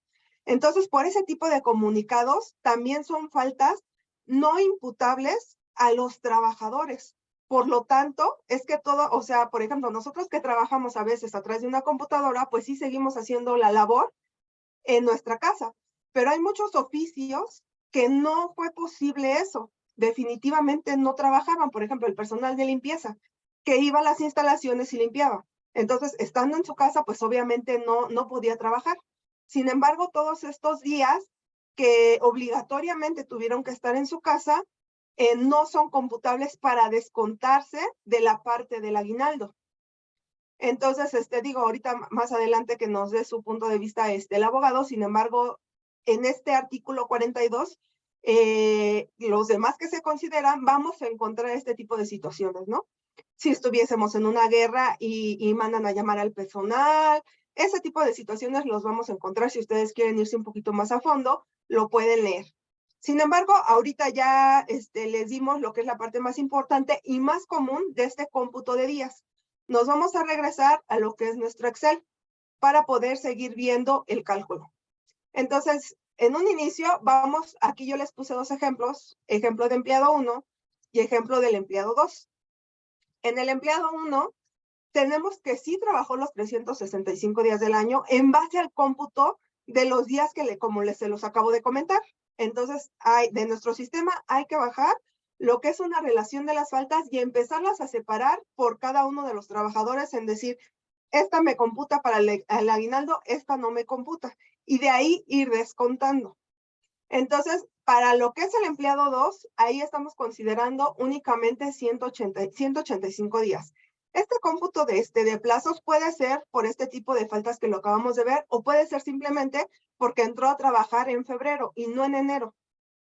Entonces, por ese tipo de comunicados, también son faltas no imputables a los trabajadores. Por lo tanto, es que todo, o sea, por ejemplo, nosotros que trabajamos a veces a través de una computadora, pues sí seguimos haciendo la labor en nuestra casa, pero hay muchos oficios que no fue posible eso. Definitivamente no trabajaban, por ejemplo, el personal de limpieza, que iba a las instalaciones y limpiaba. Entonces, estando en su casa, pues obviamente no podía trabajar. Sin embargo, todos estos días que obligatoriamente tuvieron que estar en su casa, no son computables para descontarse de la parte del aguinaldo. Entonces, digo, ahorita más adelante que nos dé su punto de vista el abogado, sin embargo, en este artículo 42, los demás que se consideran, vamos a encontrar este tipo de situaciones, ¿no? Si estuviésemos en una guerra y mandan a llamar al personal, ese tipo de situaciones los vamos a encontrar. Si ustedes quieren irse un poquito más a fondo, lo pueden leer. Sin embargo, ahorita ya les dimos lo que es la parte más importante y más común de este cómputo de días. Nos vamos a regresar a lo que es nuestro Excel para poder seguir viendo el cálculo. Entonces, en un inicio, aquí yo les puse dos ejemplos, ejemplo de empleado 1 y ejemplo del empleado 2. En el empleado 1, tenemos que sí trabajó los 365 días del año en base al cómputo de los días que se los acabo de comentar. Entonces, de nuestro sistema hay que bajar lo que es una relación de las faltas y empezarlas a separar por cada uno de los trabajadores en decir, esta me computa para el aguinaldo, esta no me computa. Y de ahí ir descontando. Entonces, para lo que es el empleado 2, ahí estamos considerando únicamente 185 días. Este cómputo de plazos puede ser por este tipo de faltas que lo acabamos de ver, o puede ser simplemente porque entró a trabajar en febrero y no en enero.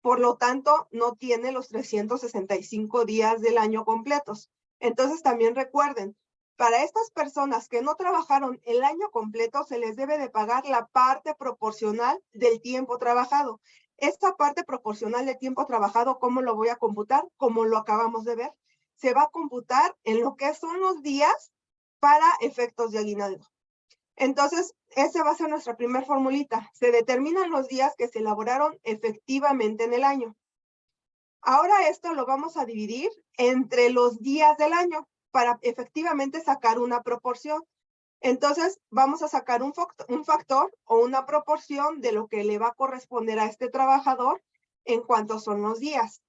Por lo tanto, no tiene los 365 días del año completos. Entonces, también recuerden, para estas personas que no trabajaron el año completo, se les debe de pagar la parte proporcional del tiempo trabajado. Esta parte proporcional de tiempo trabajado, ¿cómo lo voy a computar? Como lo acabamos de ver. Se va a computar en lo que son los días para efectos de aguinaldo. Entonces, esa va a ser nuestra primer formulita. Se determinan los días que se elaboraron efectivamente en el año. Ahora esto lo vamos a dividir entre los días del año para efectivamente sacar una proporción. Entonces, vamos a sacar un factor o una proporción de lo que le va a corresponder a este trabajador en cuanto son los días.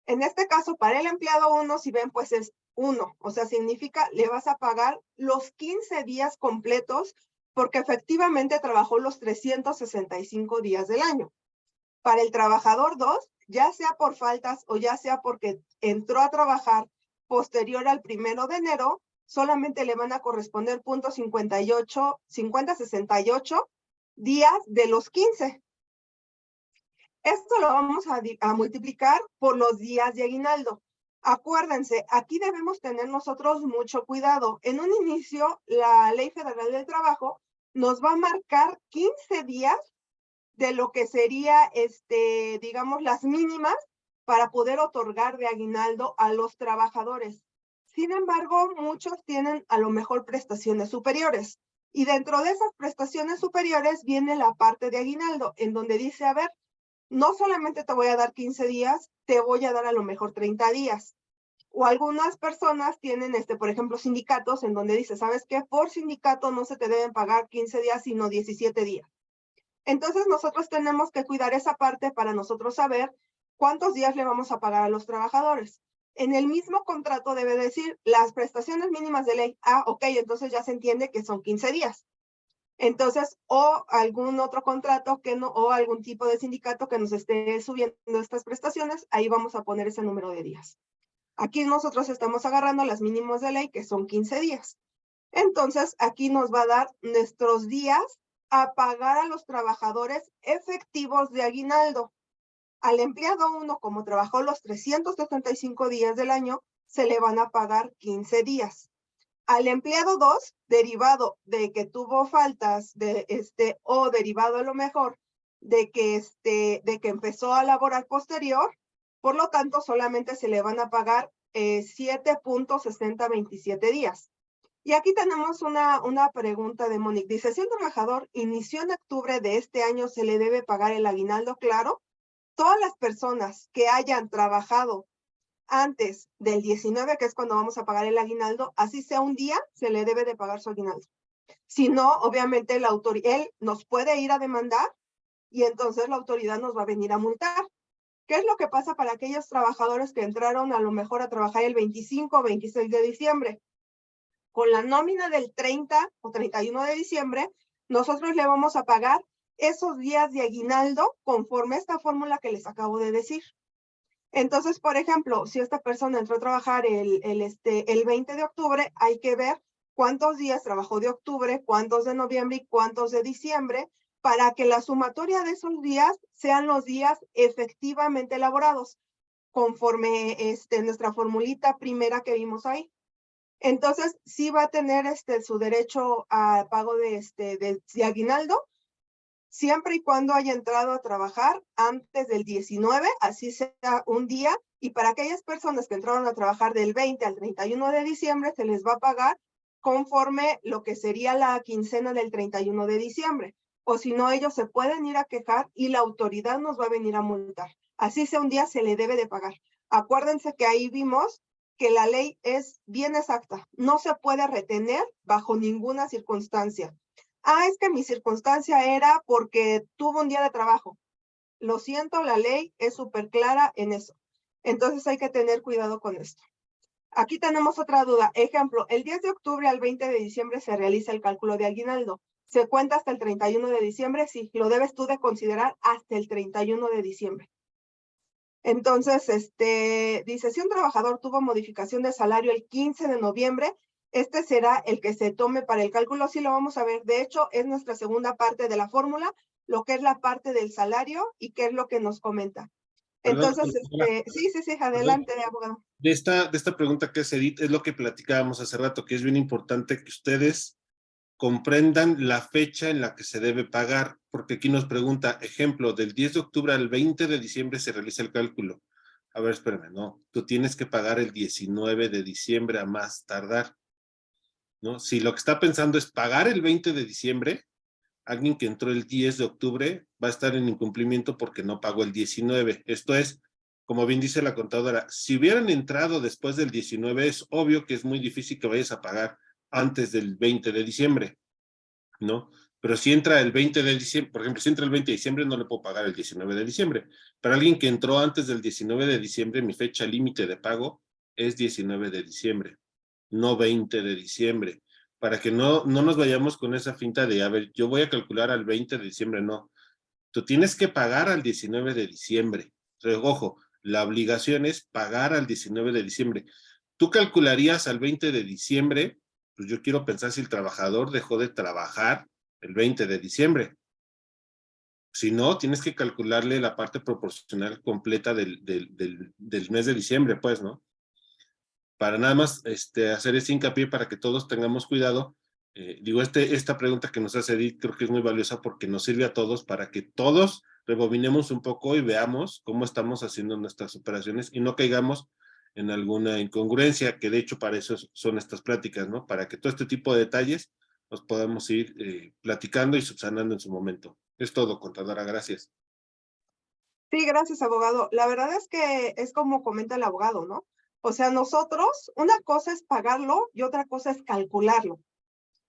En este caso, para el empleado 1, si ven, pues es 1. O sea, significa le vas a pagar los 15 días completos porque efectivamente trabajó los 365 días del año. Para el trabajador 2, ya sea por faltas o ya sea porque entró a trabajar posterior al 1 de enero, solamente le van a corresponder .5068 días de los 15. Esto lo vamos a multiplicar por los días de aguinaldo. Acuérdense, aquí debemos tener nosotros mucho cuidado. En un inicio, la Ley Federal del Trabajo nos va a marcar 15 días de lo que sería, digamos, las mínimas para poder otorgar de aguinaldo a los trabajadores. Sin embargo, muchos tienen a lo mejor prestaciones superiores. Y dentro de esas prestaciones superiores viene la parte de aguinaldo, en donde dice, a ver, no solamente te voy a dar 15 días, te voy a dar a lo mejor 30 días. O algunas personas tienen, por ejemplo, sindicatos en donde dice, ¿sabes qué? Por sindicato no se te deben pagar 15 días, sino 17 días. Entonces nosotros tenemos que cuidar esa parte para nosotros saber cuántos días le vamos a pagar a los trabajadores. En el mismo contrato debe decir las prestaciones mínimas de ley. Ah, ok, entonces ya se entiende que son 15 días. Entonces, o algún otro contrato que no, o algún tipo de sindicato que nos esté subiendo estas prestaciones, ahí vamos a poner ese número de días. Aquí nosotros estamos agarrando las mínimas de ley, que son 15 días. Entonces, aquí nos va a dar nuestros días a pagar a los trabajadores efectivos de aguinaldo. Al empleado 1, como trabajó los 375 días del año, se le van a pagar 15 días. Al empleado 2, derivado de que tuvo faltas o derivado a lo mejor de que empezó a laborar posterior, por lo tanto solamente se le van a pagar 7.6027 días. Y aquí tenemos una pregunta de Mónica. Dice, si un trabajador inició en octubre de este año, ¿se le debe pagar el aguinaldo? Claro, todas las personas que hayan trabajado antes del 19, que es cuando vamos a pagar el aguinaldo, así sea un día, se le debe de pagar su aguinaldo. Si no, obviamente él nos puede ir a demandar y entonces la autoridad nos va a venir a multar. ¿Qué es lo que pasa para aquellos trabajadores que entraron a lo mejor a trabajar el 25 o 26 de diciembre? Con la nómina del 30 o 31 de diciembre, nosotros le vamos a pagar esos días de aguinaldo conforme a esta fórmula que les acabo de decir. Entonces, por ejemplo, si esta persona entró a trabajar el 20 de octubre, hay que ver cuántos días trabajó de octubre, cuántos de noviembre y cuántos de diciembre, para que la sumatoria de esos días sean los días efectivamente elaborados, conforme nuestra formulita primera que vimos ahí. Entonces, sí va a tener su derecho a pago de aguinaldo, siempre y cuando haya entrado a trabajar antes del 19, así sea un día, y para aquellas personas que entraron a trabajar del 20 al 31 de diciembre, se les va a pagar conforme lo que sería la quincena del 31 de diciembre. O si no, ellos se pueden ir a quejar y la autoridad nos va a venir a multar. Así sea un día, se le debe de pagar. Acuérdense que ahí vimos que la ley es bien exacta. No se puede retener bajo ninguna circunstancia. Ah, es que mi circunstancia era porque tuvo un día de trabajo. Lo siento, la ley es súper clara en eso. Entonces hay que tener cuidado con esto. Aquí tenemos otra duda. Ejemplo, el 10 de octubre al 20 de diciembre se realiza el cálculo de aguinaldo. ¿Se cuenta hasta el 31 de diciembre? Sí, lo debes tú de considerar hasta el 31 de diciembre. Entonces, dice, si un trabajador tuvo modificación de salario el 15 de noviembre, este será el que se tome para el cálculo. Sí, lo vamos a ver. De hecho, es nuestra segunda parte de la fórmula, lo que es la parte del salario y qué es lo que nos comenta. Perdón, Entonces, sí, adelante, abogado. De esta pregunta que es Edith, es lo que platicábamos hace rato, que es bien importante que ustedes comprendan la fecha en la que se debe pagar, porque aquí nos pregunta, ejemplo, del 10 de octubre al 20 de diciembre se realiza el cálculo. A ver, espérame, no, tú tienes que pagar el 19 de diciembre a más tardar. ¿no? Si lo que está pensando es pagar el 20 de diciembre, alguien que entró el 10 de octubre va a estar en incumplimiento porque no pagó el 19. Esto es, como bien dice la contadora, si hubieran entrado después del 19, es obvio que es muy difícil que vayas a pagar antes del 20 de diciembre, ¿no? Pero si entra el 20 de diciembre, por ejemplo, si entra el 20 de diciembre, no le puedo pagar el 19 de diciembre. Para alguien que entró antes del 19 de diciembre, mi fecha límite de pago es 19 de diciembre, no 20 de diciembre, para que no nos vayamos con esa finta de, a ver, yo voy a calcular al 20 de diciembre, no. Tú tienes que pagar al 19 de diciembre. O sea, ojo, la obligación es pagar al 19 de diciembre. Tú calcularías al 20 de diciembre, pues yo quiero pensar si el trabajador dejó de trabajar el 20 de diciembre. Si no, tienes que calcularle la parte proporcional completa del mes de diciembre, pues, ¿no? Para nada más hacer ese hincapié para que todos tengamos cuidado. Digo, esta pregunta que nos hace Edith creo que es muy valiosa porque nos sirve a todos para que todos rebobinemos un poco y veamos cómo estamos haciendo nuestras operaciones y no caigamos en alguna incongruencia, que de hecho para eso son estas pláticas, ¿no? Para que todo este tipo de detalles los podamos ir platicando y subsanando en su momento. Es todo, contadora, gracias. Sí, gracias, abogado. La verdad es que es como comenta el abogado, ¿no? O sea, nosotros, una cosa es pagarlo y otra cosa es calcularlo.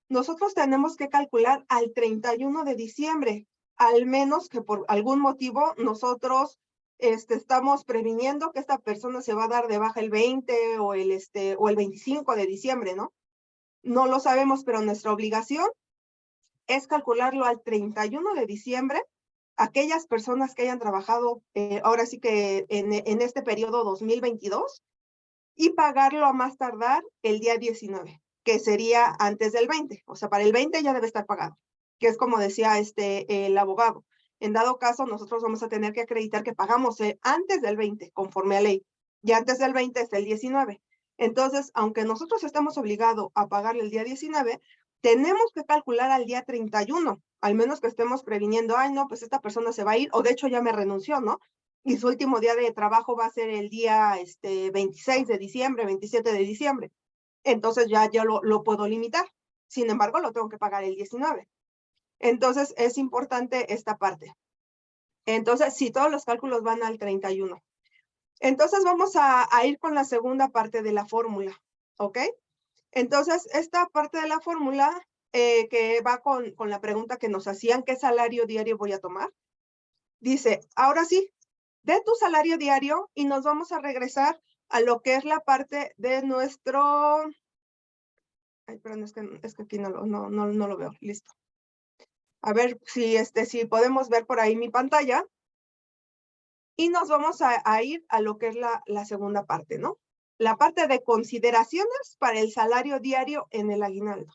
Nosotros tenemos que calcular al 31 de diciembre, al menos que por algún motivo nosotros estamos previniendo que esta persona se va a dar de baja el 20 o el 25 de diciembre, ¿no? No lo sabemos, pero nuestra obligación es calcularlo al 31 de diciembre. Aquellas personas que hayan trabajado ahora sí que en este periodo 2022 y pagarlo a más tardar el día 19, que sería antes del 20. O sea, para el 20 ya debe estar pagado, que es como decía el abogado. En dado caso, nosotros vamos a tener que acreditar que pagamos antes del 20, conforme a ley. Y antes del 20 es el 19. Entonces, aunque nosotros estemos obligados a pagarle el día 19, tenemos que calcular al día 31, al menos que estemos previniendo, ay, no, pues esta persona se va a ir, o de hecho ya me renunció, ¿no? Y su último día de trabajo va a ser el día 26 de diciembre, 27 de diciembre. Entonces ya lo puedo limitar. Sin embargo, lo tengo que pagar el 19. Entonces es importante esta parte. Entonces, si todos los cálculos van al 31. Entonces vamos a ir con la segunda parte de la fórmula, ¿ok? Entonces, esta parte de la fórmula que va con la pregunta que nos hacían, ¿qué salario diario voy a tomar? Dice, ahora sí, de tu salario diario y nos vamos a regresar a lo que es la parte de nuestro... Ay, perdón, es que aquí no lo veo. Listo. A ver si podemos ver por ahí mi pantalla. Y nos vamos a ir a lo que es la segunda parte, ¿no? La parte de consideraciones para el salario diario en el aguinaldo.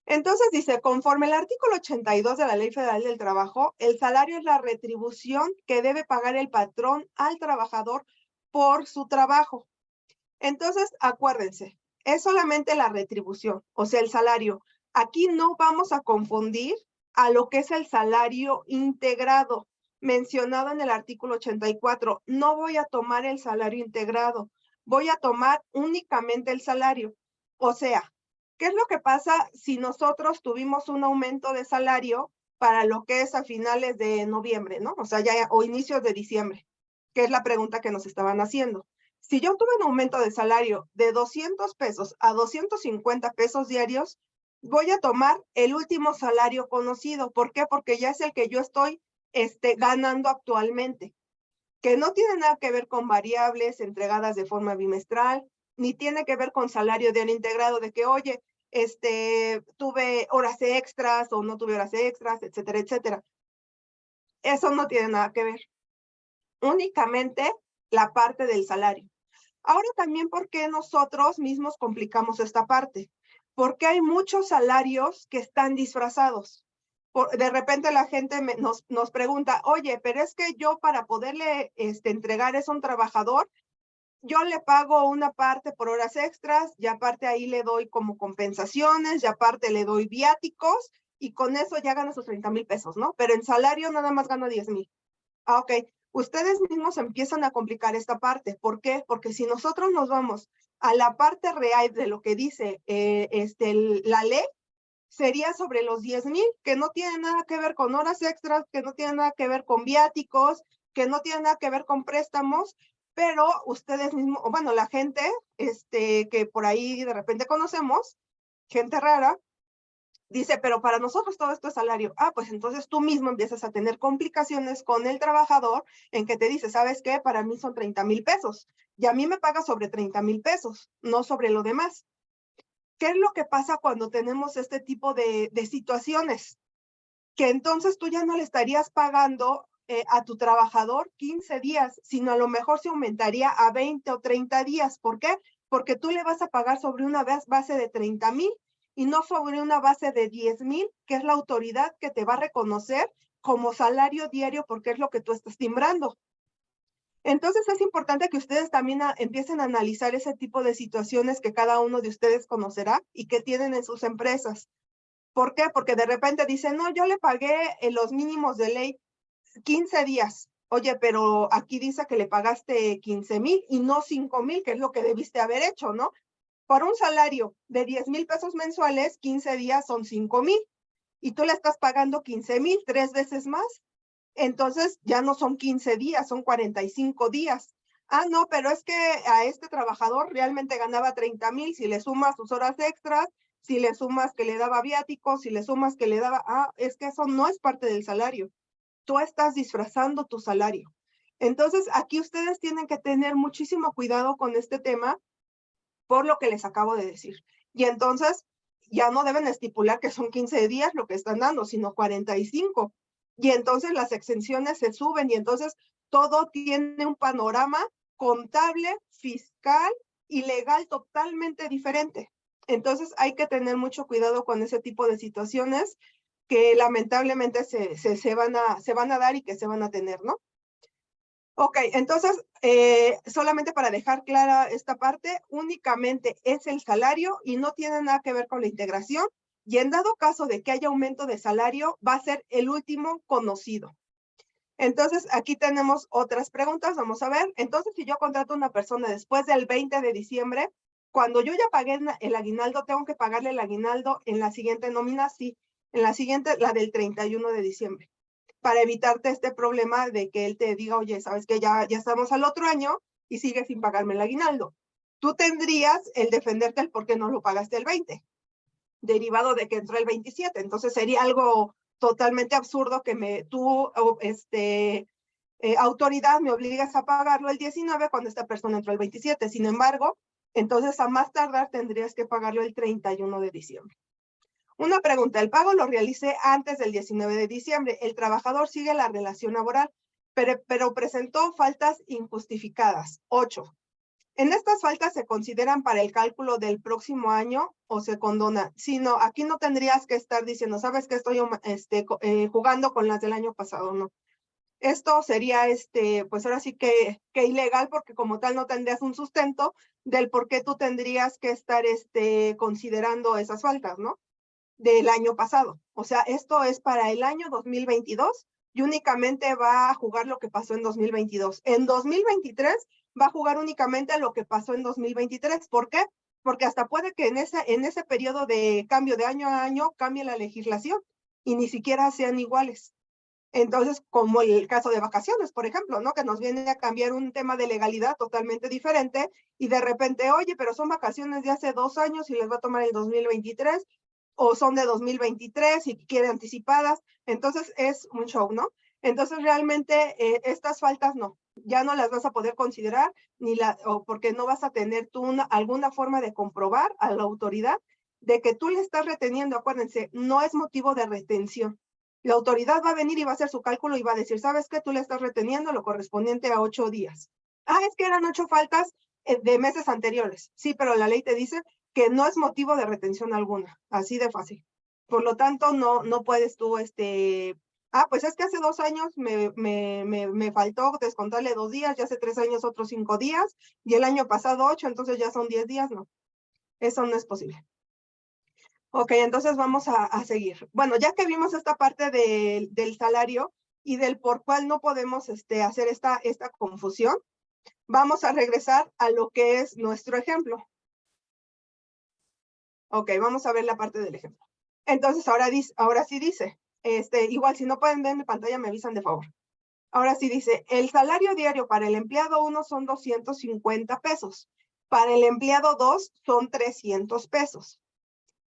Entonces dice, conforme el artículo 82 de la Ley Federal del Trabajo, el salario es la retribución que debe pagar el patrón al trabajador por su trabajo. Entonces, acuérdense, es solamente la retribución, o sea, el salario. Aquí no vamos a confundir a lo que es el salario integrado mencionado en el artículo 84. No voy a tomar el salario integrado, voy a tomar únicamente el salario. O sea, ¿qué es lo que pasa si nosotros tuvimos un aumento de salario para lo que es a finales de noviembre, ¿no? O sea, o inicios de diciembre, que es la pregunta que nos estaban haciendo. Si yo tuve un aumento de salario de 200 pesos a 250 pesos diarios, voy a tomar el último salario conocido. ¿Por qué? Porque ya es el que yo estoy ganando actualmente, que no tiene nada que ver con variables entregadas de forma bimestral, ni tiene que ver con salario diario integrado de que, oye, tuve horas extras o no tuve horas extras, etcétera, etcétera. Eso no tiene nada que ver. Únicamente la parte del salario. Ahora también, ¿por qué nosotros mismos complicamos esta parte? Porque hay muchos salarios que están disfrazados. De repente la gente nos pregunta, oye, pero es que yo para poderle entregar eso a un trabajador, yo le pago una parte por horas extras, y aparte ahí le doy como compensaciones, y aparte le doy viáticos, y con eso ya gana sus 30,000 pesos, ¿no? Pero en salario nada más gana 10,000. Ah, ok. ustedes mismos empiezan a complicar esta parte. ¿Por qué? Porque si nosotros nos vamos a la parte real de lo que dice la ley, sería sobre los 10,000, que no tiene nada que ver con horas extras, que no tiene nada que ver con viáticos, que no tiene nada que ver con préstamos, pero ustedes mismos, o bueno, la gente que por ahí de repente conocemos, gente rara, dice, pero para nosotros todo esto es salario. Ah, pues entonces tú mismo empiezas a tener complicaciones con el trabajador en que te dice, ¿sabes qué? Para mí son 30,000 pesos y a mí me paga sobre 30,000 pesos, no sobre lo demás. ¿Qué es lo que pasa cuando tenemos este tipo de situaciones? Que entonces tú ya no le estarías pagando a tu trabajador 15 días, sino a lo mejor se aumentaría a 20 o 30 días. ¿Por qué? Porque tú le vas a pagar sobre una base de 30,000 y no sobre una base de 10,000, que es la autoridad que te va a reconocer como salario diario porque es lo que tú estás timbrando. Entonces es importante que ustedes también empiecen a analizar ese tipo de situaciones que cada uno de ustedes conocerá y que tienen en sus empresas. ¿Por qué? Porque de repente dicen, no, yo le pagué los mínimos de ley 15 días. Oye, pero aquí dice que le pagaste 15,000 y no 5,000, que es lo que debiste haber hecho, ¿no? Por un salario de 10,000 pesos mensuales, 15 días son 5,000 y tú le estás pagando 15,000, 3 veces más. Entonces ya no son 15 días, son 45 días. Ah, no, pero es que a este trabajador realmente ganaba 30,000 si le sumas sus horas extras, si le sumas que le daba viáticos, si le sumas que le daba, es que eso no es parte del salario. Tú estás disfrazando tu salario. Entonces, aquí ustedes tienen que tener muchísimo cuidado con este tema por lo que les acabo de decir. Y entonces, ya no deben estipular que son 15 días lo que están dando, sino 45. Y entonces las exenciones se suben y entonces todo tiene un panorama contable, fiscal y legal totalmente diferente. Entonces hay que tener mucho cuidado con ese tipo de situaciones que lamentablemente se van a dar y que se van a tener, ¿no? Ok, entonces, solamente para dejar clara esta parte, únicamente es el salario y no tiene nada que ver con la integración. Y en dado caso de que haya aumento de salario, va a ser el último conocido. Entonces, aquí tenemos otras preguntas. Vamos a ver. Entonces, si yo contrato a una persona después del 20 de diciembre, cuando yo ya pagué el aguinaldo, ¿tengo que pagarle el aguinaldo en la siguiente nómina? Sí, en la siguiente, la del 31 de diciembre. Para evitarte este problema de que él te diga, oye, sabes que ya estamos al otro año y sigues sin pagarme el aguinaldo. Tú tendrías el defenderte el por qué no lo pagaste el 20, derivado de que entró el 27. Entonces sería algo totalmente absurdo que tú, autoridad, me obligas a pagarlo el 19 cuando esta persona entró el 27. Sin embargo, entonces a más tardar tendrías que pagarlo el 31 de diciembre. Una pregunta, el pago lo realicé antes del 19 de diciembre. El trabajador sigue la relación laboral, pero presentó faltas injustificadas, 8. ¿En estas faltas se consideran para el cálculo del próximo año o se condonan? Si no, aquí no tendrías que estar diciendo, ¿sabes que estoy jugando con las del año pasado? No. Esto sería, pues ahora sí que ilegal porque como tal no tendrías un sustento del por qué tú tendrías que estar considerando esas faltas, ¿no? Del año pasado. O sea, esto es para el año 2022 y únicamente va a jugar lo que pasó en 2022. En 2023 va a jugar únicamente lo que pasó en 2023. ¿Por qué? Porque hasta puede que en ese periodo de cambio de año a año cambie la legislación y ni siquiera sean iguales. Entonces, como el caso de vacaciones, por ejemplo, ¿no? Que nos viene a cambiar un tema de legalidad totalmente diferente y de repente, oye, pero son vacaciones de hace 2 años y les va a tomar el 2023 o son de 2023 y quieren anticipadas. Entonces, es un show, ¿no? Entonces, realmente, estas faltas no, ya no las vas a poder considerar o porque no vas a tener tú alguna forma de comprobar a la autoridad de que tú le estás reteniendo. Acuérdense, no es motivo de retención. La autoridad va a venir y va a hacer su cálculo y va a decir, ¿sabes qué? Tú le estás reteniendo lo correspondiente a 8 días. Es que eran 8 faltas de meses anteriores. Sí, pero la ley te dice que no es motivo de retención alguna. Así de fácil. Por lo tanto, no puedes tú, pues es que hace 2 años me faltó descontarle 2 días, ya hace 3 años otros 5 días, y el año pasado 8, entonces ya son 10 días, no. Eso no es posible. Ok, entonces vamos a seguir. Bueno, ya que vimos esta parte del salario, y del por cual no podemos hacer esta confusión, vamos a regresar a lo que es nuestro ejemplo. Ok, vamos a ver la parte del ejemplo. Entonces, ahora sí dice, igual si no pueden ver mi pantalla, me avisan de favor. Ahora sí dice, el salario diario para el empleado 1 son 250 pesos. Para el empleado 2 son 300 pesos.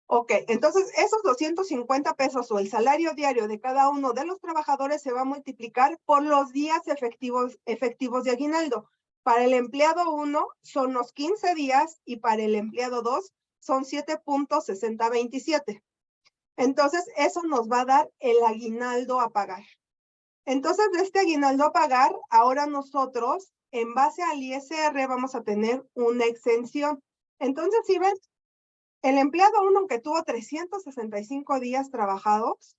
Ok, entonces esos 250 pesos o el salario diario de cada uno de los trabajadores se va a multiplicar por los días efectivos de aguinaldo. Para el empleado 1 son los 15 días y para el empleado 2 son 7.6027. Entonces, eso nos va a dar el aguinaldo a pagar. Entonces, de este aguinaldo a pagar, ahora nosotros, en base al ISR, vamos a tener una exención. Entonces, si ven, el empleado 1, aunque tuvo 365 días trabajados,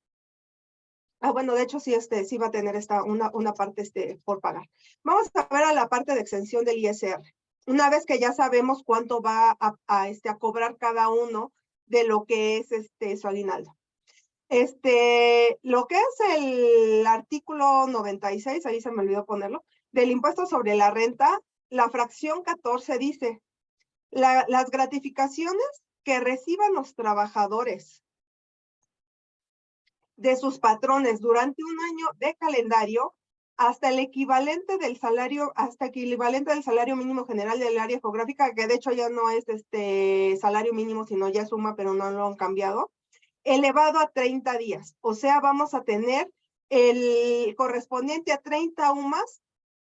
bueno, de hecho, sí va a tener una parte por pagar. Vamos a ver a la parte de exención del ISR. Una vez que ya sabemos cuánto va a cobrar cada uno de lo que es su aguinaldo. Lo que es el artículo 96, ahí se me olvidó ponerlo, del impuesto sobre la renta, la fracción 14 dice, las gratificaciones que reciban los trabajadores de sus patrones durante un año de calendario hasta el equivalente del salario, mínimo general del área geográfica, que de hecho ya no es salario mínimo, sino ya suma, pero no lo han cambiado, elevado a 30 días. O sea, vamos a tener el correspondiente a 30 UMAS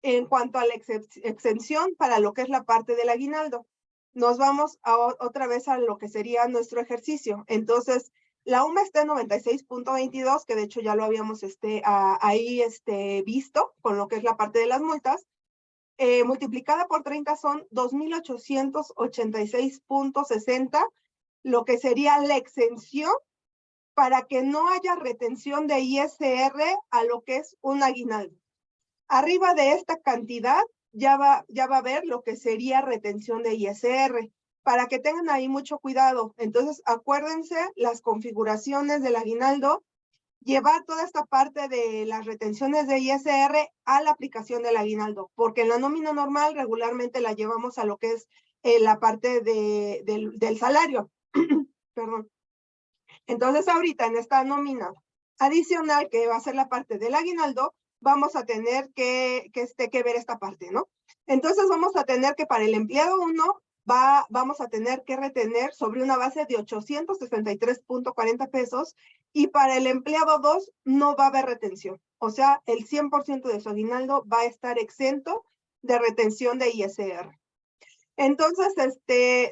en cuanto a la exención para lo que es la parte del aguinaldo. Nos vamos otra vez a lo que sería nuestro ejercicio. Entonces, la UMA está en 96.22, que de hecho ya lo habíamos ahí visto con lo que es la parte de las multas. Multiplicada por 30 son 2.886.60, lo que sería la exención para que no haya retención de ISR a lo que es un aguinaldo. Arriba de esta cantidad ya va a haber lo que sería retención de ISR, para que tengan ahí mucho cuidado. Entonces, acuérdense las configuraciones del aguinaldo, llevar toda esta parte de las retenciones de ISR a la aplicación del aguinaldo, porque en la nómina normal regularmente la llevamos a lo que es la parte del salario. Perdón. Entonces, ahorita en esta nómina adicional, que va a ser la parte del aguinaldo, vamos a tener que ver esta parte, ¿no? Entonces, vamos a tener que para el empleado 1, vamos a tener que retener sobre una base de 863.40 pesos y para el empleado 2 no va a haber retención. O sea, el 100% de su aguinaldo va a estar exento de retención de ISR. Entonces,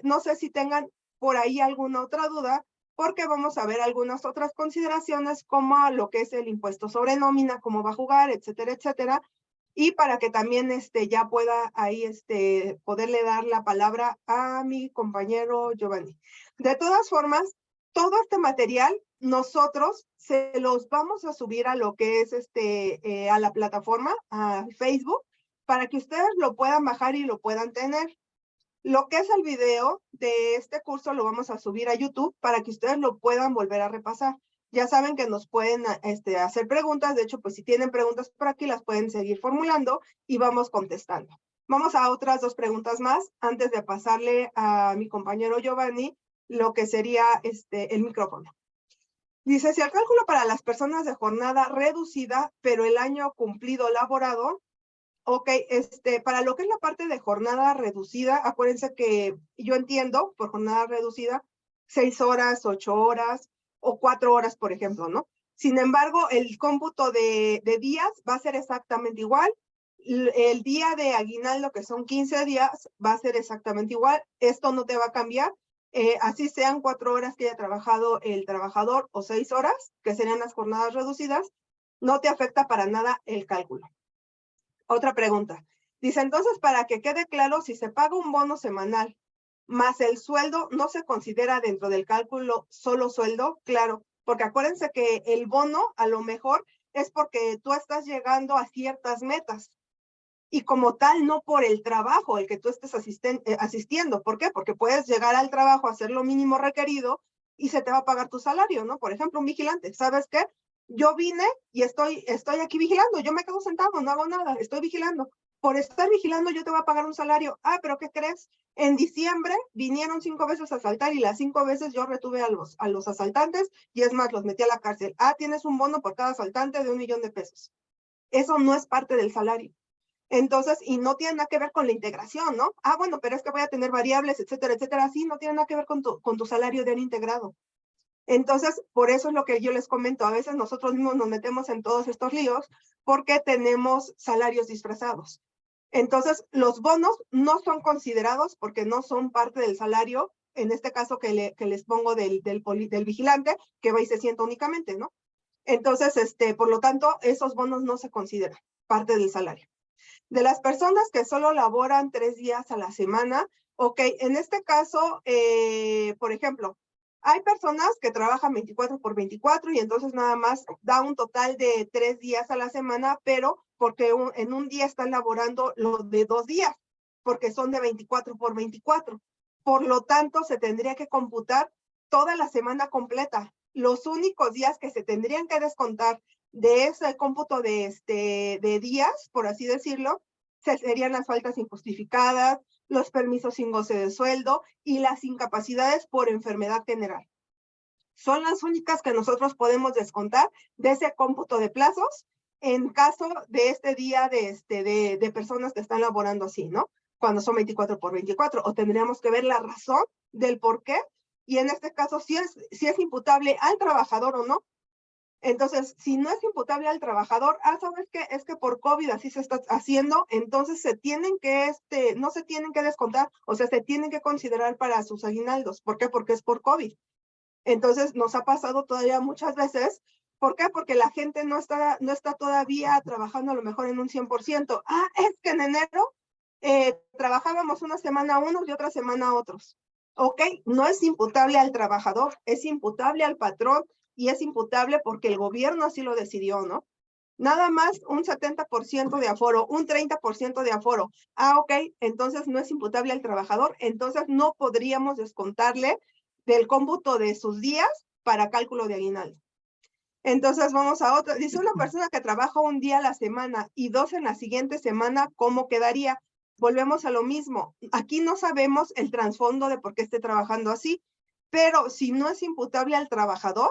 no sé si tengan por ahí alguna otra duda, porque vamos a ver algunas otras consideraciones como lo que es el impuesto sobre nómina, cómo va a jugar, etcétera, etcétera. Y para que también ya pueda ahí poderle dar la palabra a mi compañero Giovanni. De todas formas, todo este material nosotros se los vamos a subir a lo que es a la plataforma, a Facebook, para que ustedes lo puedan bajar y lo puedan tener. Lo que es el video de este curso lo vamos a subir a YouTube para que ustedes lo puedan volver a repasar. Ya saben que nos pueden hacer preguntas. De hecho, pues si tienen preguntas por aquí, las pueden seguir formulando y vamos contestando. Vamos a otras 2 preguntas más antes de pasarle a mi compañero Giovanni lo que sería el micrófono. Dice, si el cálculo para las personas de jornada reducida, pero el año cumplido laborado, ok, para lo que es la parte de jornada reducida, acuérdense que yo entiendo por jornada reducida 6 horas, 8 horas o 4 horas, por ejemplo, ¿no? Sin embargo, el cómputo de días va a ser exactamente igual. El día de aguinaldo, que son 15 días, va a ser exactamente igual. Esto no te va a cambiar. Así sean 4 horas que haya trabajado el trabajador o 6 horas, que serían las jornadas reducidas, no te afecta para nada el cálculo. Otra pregunta. Dice, entonces, para que quede claro, si se paga un bono semanal más el sueldo, ¿no se considera dentro del cálculo solo sueldo? Claro, porque acuérdense que el bono a lo mejor es porque tú estás llegando a ciertas metas y como tal no por el trabajo el que tú estés asistiendo. ¿Por qué? Porque puedes llegar al trabajo a hacer lo mínimo requerido y se te va a pagar tu salario, ¿no? Por ejemplo, un vigilante, ¿sabes qué? Yo vine y estoy aquí vigilando, yo me quedo sentado, no hago nada, estoy vigilando. Por estar vigilando yo te voy a pagar un salario. Ah, pero ¿qué crees? En diciembre vinieron 5 veces a asaltar y las 5 veces yo retuve a los asaltantes y es más, los metí a la cárcel. Ah, tienes un bono por cada asaltante de 1,000,000 de pesos. Eso no es parte del salario. Entonces, y no tiene nada que ver con la integración, ¿no? Ah, bueno, pero es que voy a tener variables, etcétera, etcétera. Sí, no tiene nada que ver con tu salario de integrado. Entonces, por eso es lo que yo les comento. A veces nosotros mismos nos metemos en todos estos líos porque tenemos salarios disfrazados. Entonces, los bonos no son considerados porque no son parte del salario, en este caso que les pongo del vigilante, que va y se sienta únicamente, ¿no? Entonces, por lo tanto, esos bonos no se consideran parte del salario. De las personas que solo laboran 3 días a la semana, ok, en este caso, por ejemplo, hay personas que trabajan 24/24 y entonces nada más da un total de 3 días a la semana, pero porque en un día están laborando los de 2 días, porque son de 24/24. Por lo tanto, se tendría que computar toda la semana completa. Los únicos días que se tendrían que descontar de ese cómputo de días, por así decirlo, serían las faltas injustificadas, los permisos sin goce de sueldo y las incapacidades por enfermedad general. Son las únicas que nosotros podemos descontar de ese cómputo de plazos en caso de este día de personas que están laborando así, ¿no? Cuando son 24/24, o tendríamos que ver la razón del por qué, y en este caso si es imputable al trabajador o no. Entonces, si no es imputable al trabajador, ¿sabes qué? Es que por COVID así se está haciendo, entonces se tienen que, no se tienen que descontar, o sea, se tienen que considerar para sus aguinaldos. ¿Por qué? Porque es por COVID. Entonces, nos ha pasado todavía muchas veces. ¿Por qué? Porque la gente no está todavía trabajando a lo mejor en un 100%. Es que en enero trabajábamos una semana unos y otra semana otros. Ok, no es imputable al trabajador, es imputable al patrón y es imputable porque el gobierno así lo decidió, ¿no? Nada más un 70% de aforo, un 30% de aforo. Ok, entonces no es imputable al trabajador, entonces no podríamos descontarle del cómputo de sus días para cálculo de aguinaldo. Entonces vamos a otra. Dice una persona que trabaja un día a la semana y 2 en la siguiente semana, ¿cómo quedaría? Volvemos a lo mismo. Aquí no sabemos el trasfondo de por qué esté trabajando así, pero si no es imputable al trabajador,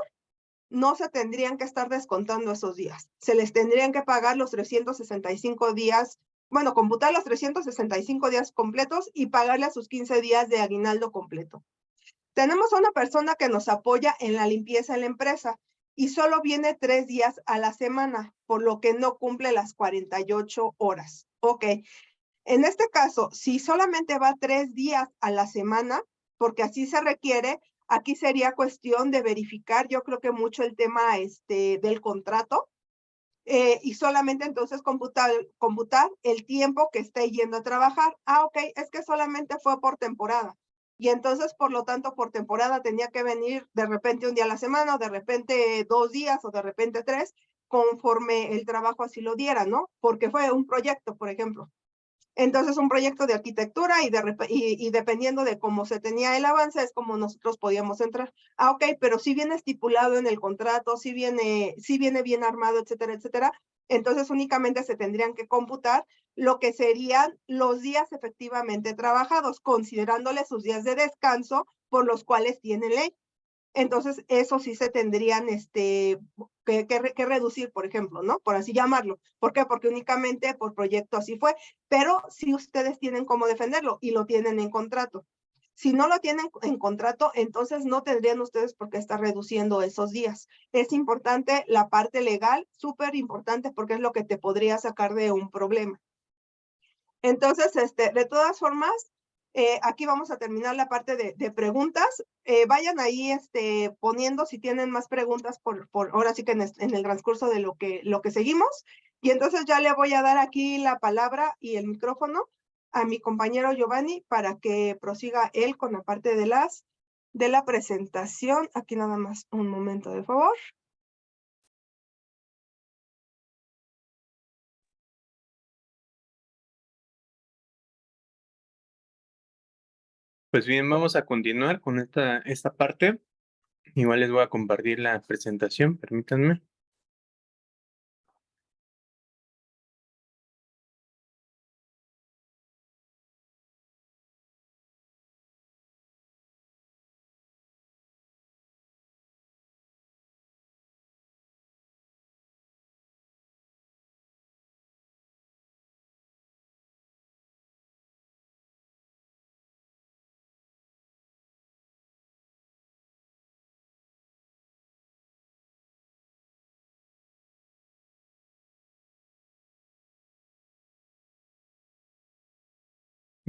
no se tendrían que estar descontando esos días. Se les tendrían que pagar los 365 días, bueno, computar los 365 días completos y pagarle a sus 15 días de aguinaldo completo. Tenemos a una persona que nos apoya en la limpieza en la empresa y solo viene 3 días a la semana, por lo que no cumple las 48 horas. Ok, en este caso, si solamente va 3 días a la semana, porque así se requiere, aquí sería cuestión de verificar, yo creo que mucho el tema del contrato, y solamente entonces computar el tiempo que esté yendo a trabajar. Ok, es que solamente fue por temporada. Y entonces, por lo tanto, por temporada tenía que venir de repente un día a la semana, o de repente 2 días, o de repente 3, conforme el trabajo así lo diera, ¿no? Porque fue un proyecto, por ejemplo. Entonces, un proyecto de arquitectura y dependiendo de cómo se tenía el avance, es como nosotros podíamos entrar. Ok, pero si viene estipulado en el contrato, si viene bien armado, etcétera, etcétera. Entonces, únicamente se tendrían que computar lo que serían los días efectivamente trabajados, considerándole sus días de descanso por los cuales tiene ley. Entonces, eso sí se tendrían que reducir, por ejemplo, ¿no? Por así llamarlo. ¿Por qué? Porque únicamente por proyecto así fue, pero si ustedes tienen cómo defenderlo y lo tienen en contrato. Si no lo tienen en contrato, entonces no tendrían ustedes por qué estar reduciendo esos días. Es importante la parte legal, súper importante, porque es lo que te podría sacar de un problema. Entonces, de todas formas, aquí vamos a terminar la parte de preguntas. Vayan ahí poniendo si tienen más preguntas por ahora sí que en el transcurso de lo que seguimos. Y entonces ya le voy a dar aquí la palabra y el micrófono a mi compañero Giovanni para que prosiga él con la parte de la presentación. Aquí nada más un momento, de favor. Pues bien, vamos a continuar con esta parte. Igual les voy a compartir la presentación, permítanme.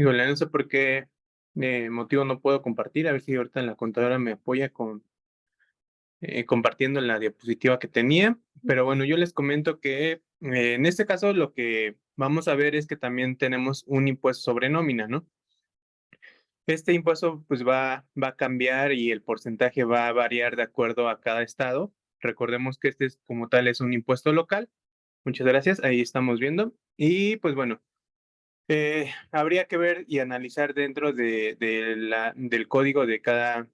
Híjole, no sé por qué motivo no puedo compartir, a ver si ahorita la contadora me apoya con compartiendo la diapositiva que tenía, pero bueno, yo les comento que en este caso lo que vamos a ver es que también tenemos un impuesto sobre nómina, ¿no? Este impuesto pues va a cambiar y el porcentaje va a variar de acuerdo a cada estado. Recordemos que este es, como tal es un impuesto local. Muchas gracias, ahí estamos viendo. Y pues bueno, habría que ver y analizar dentro del código de cada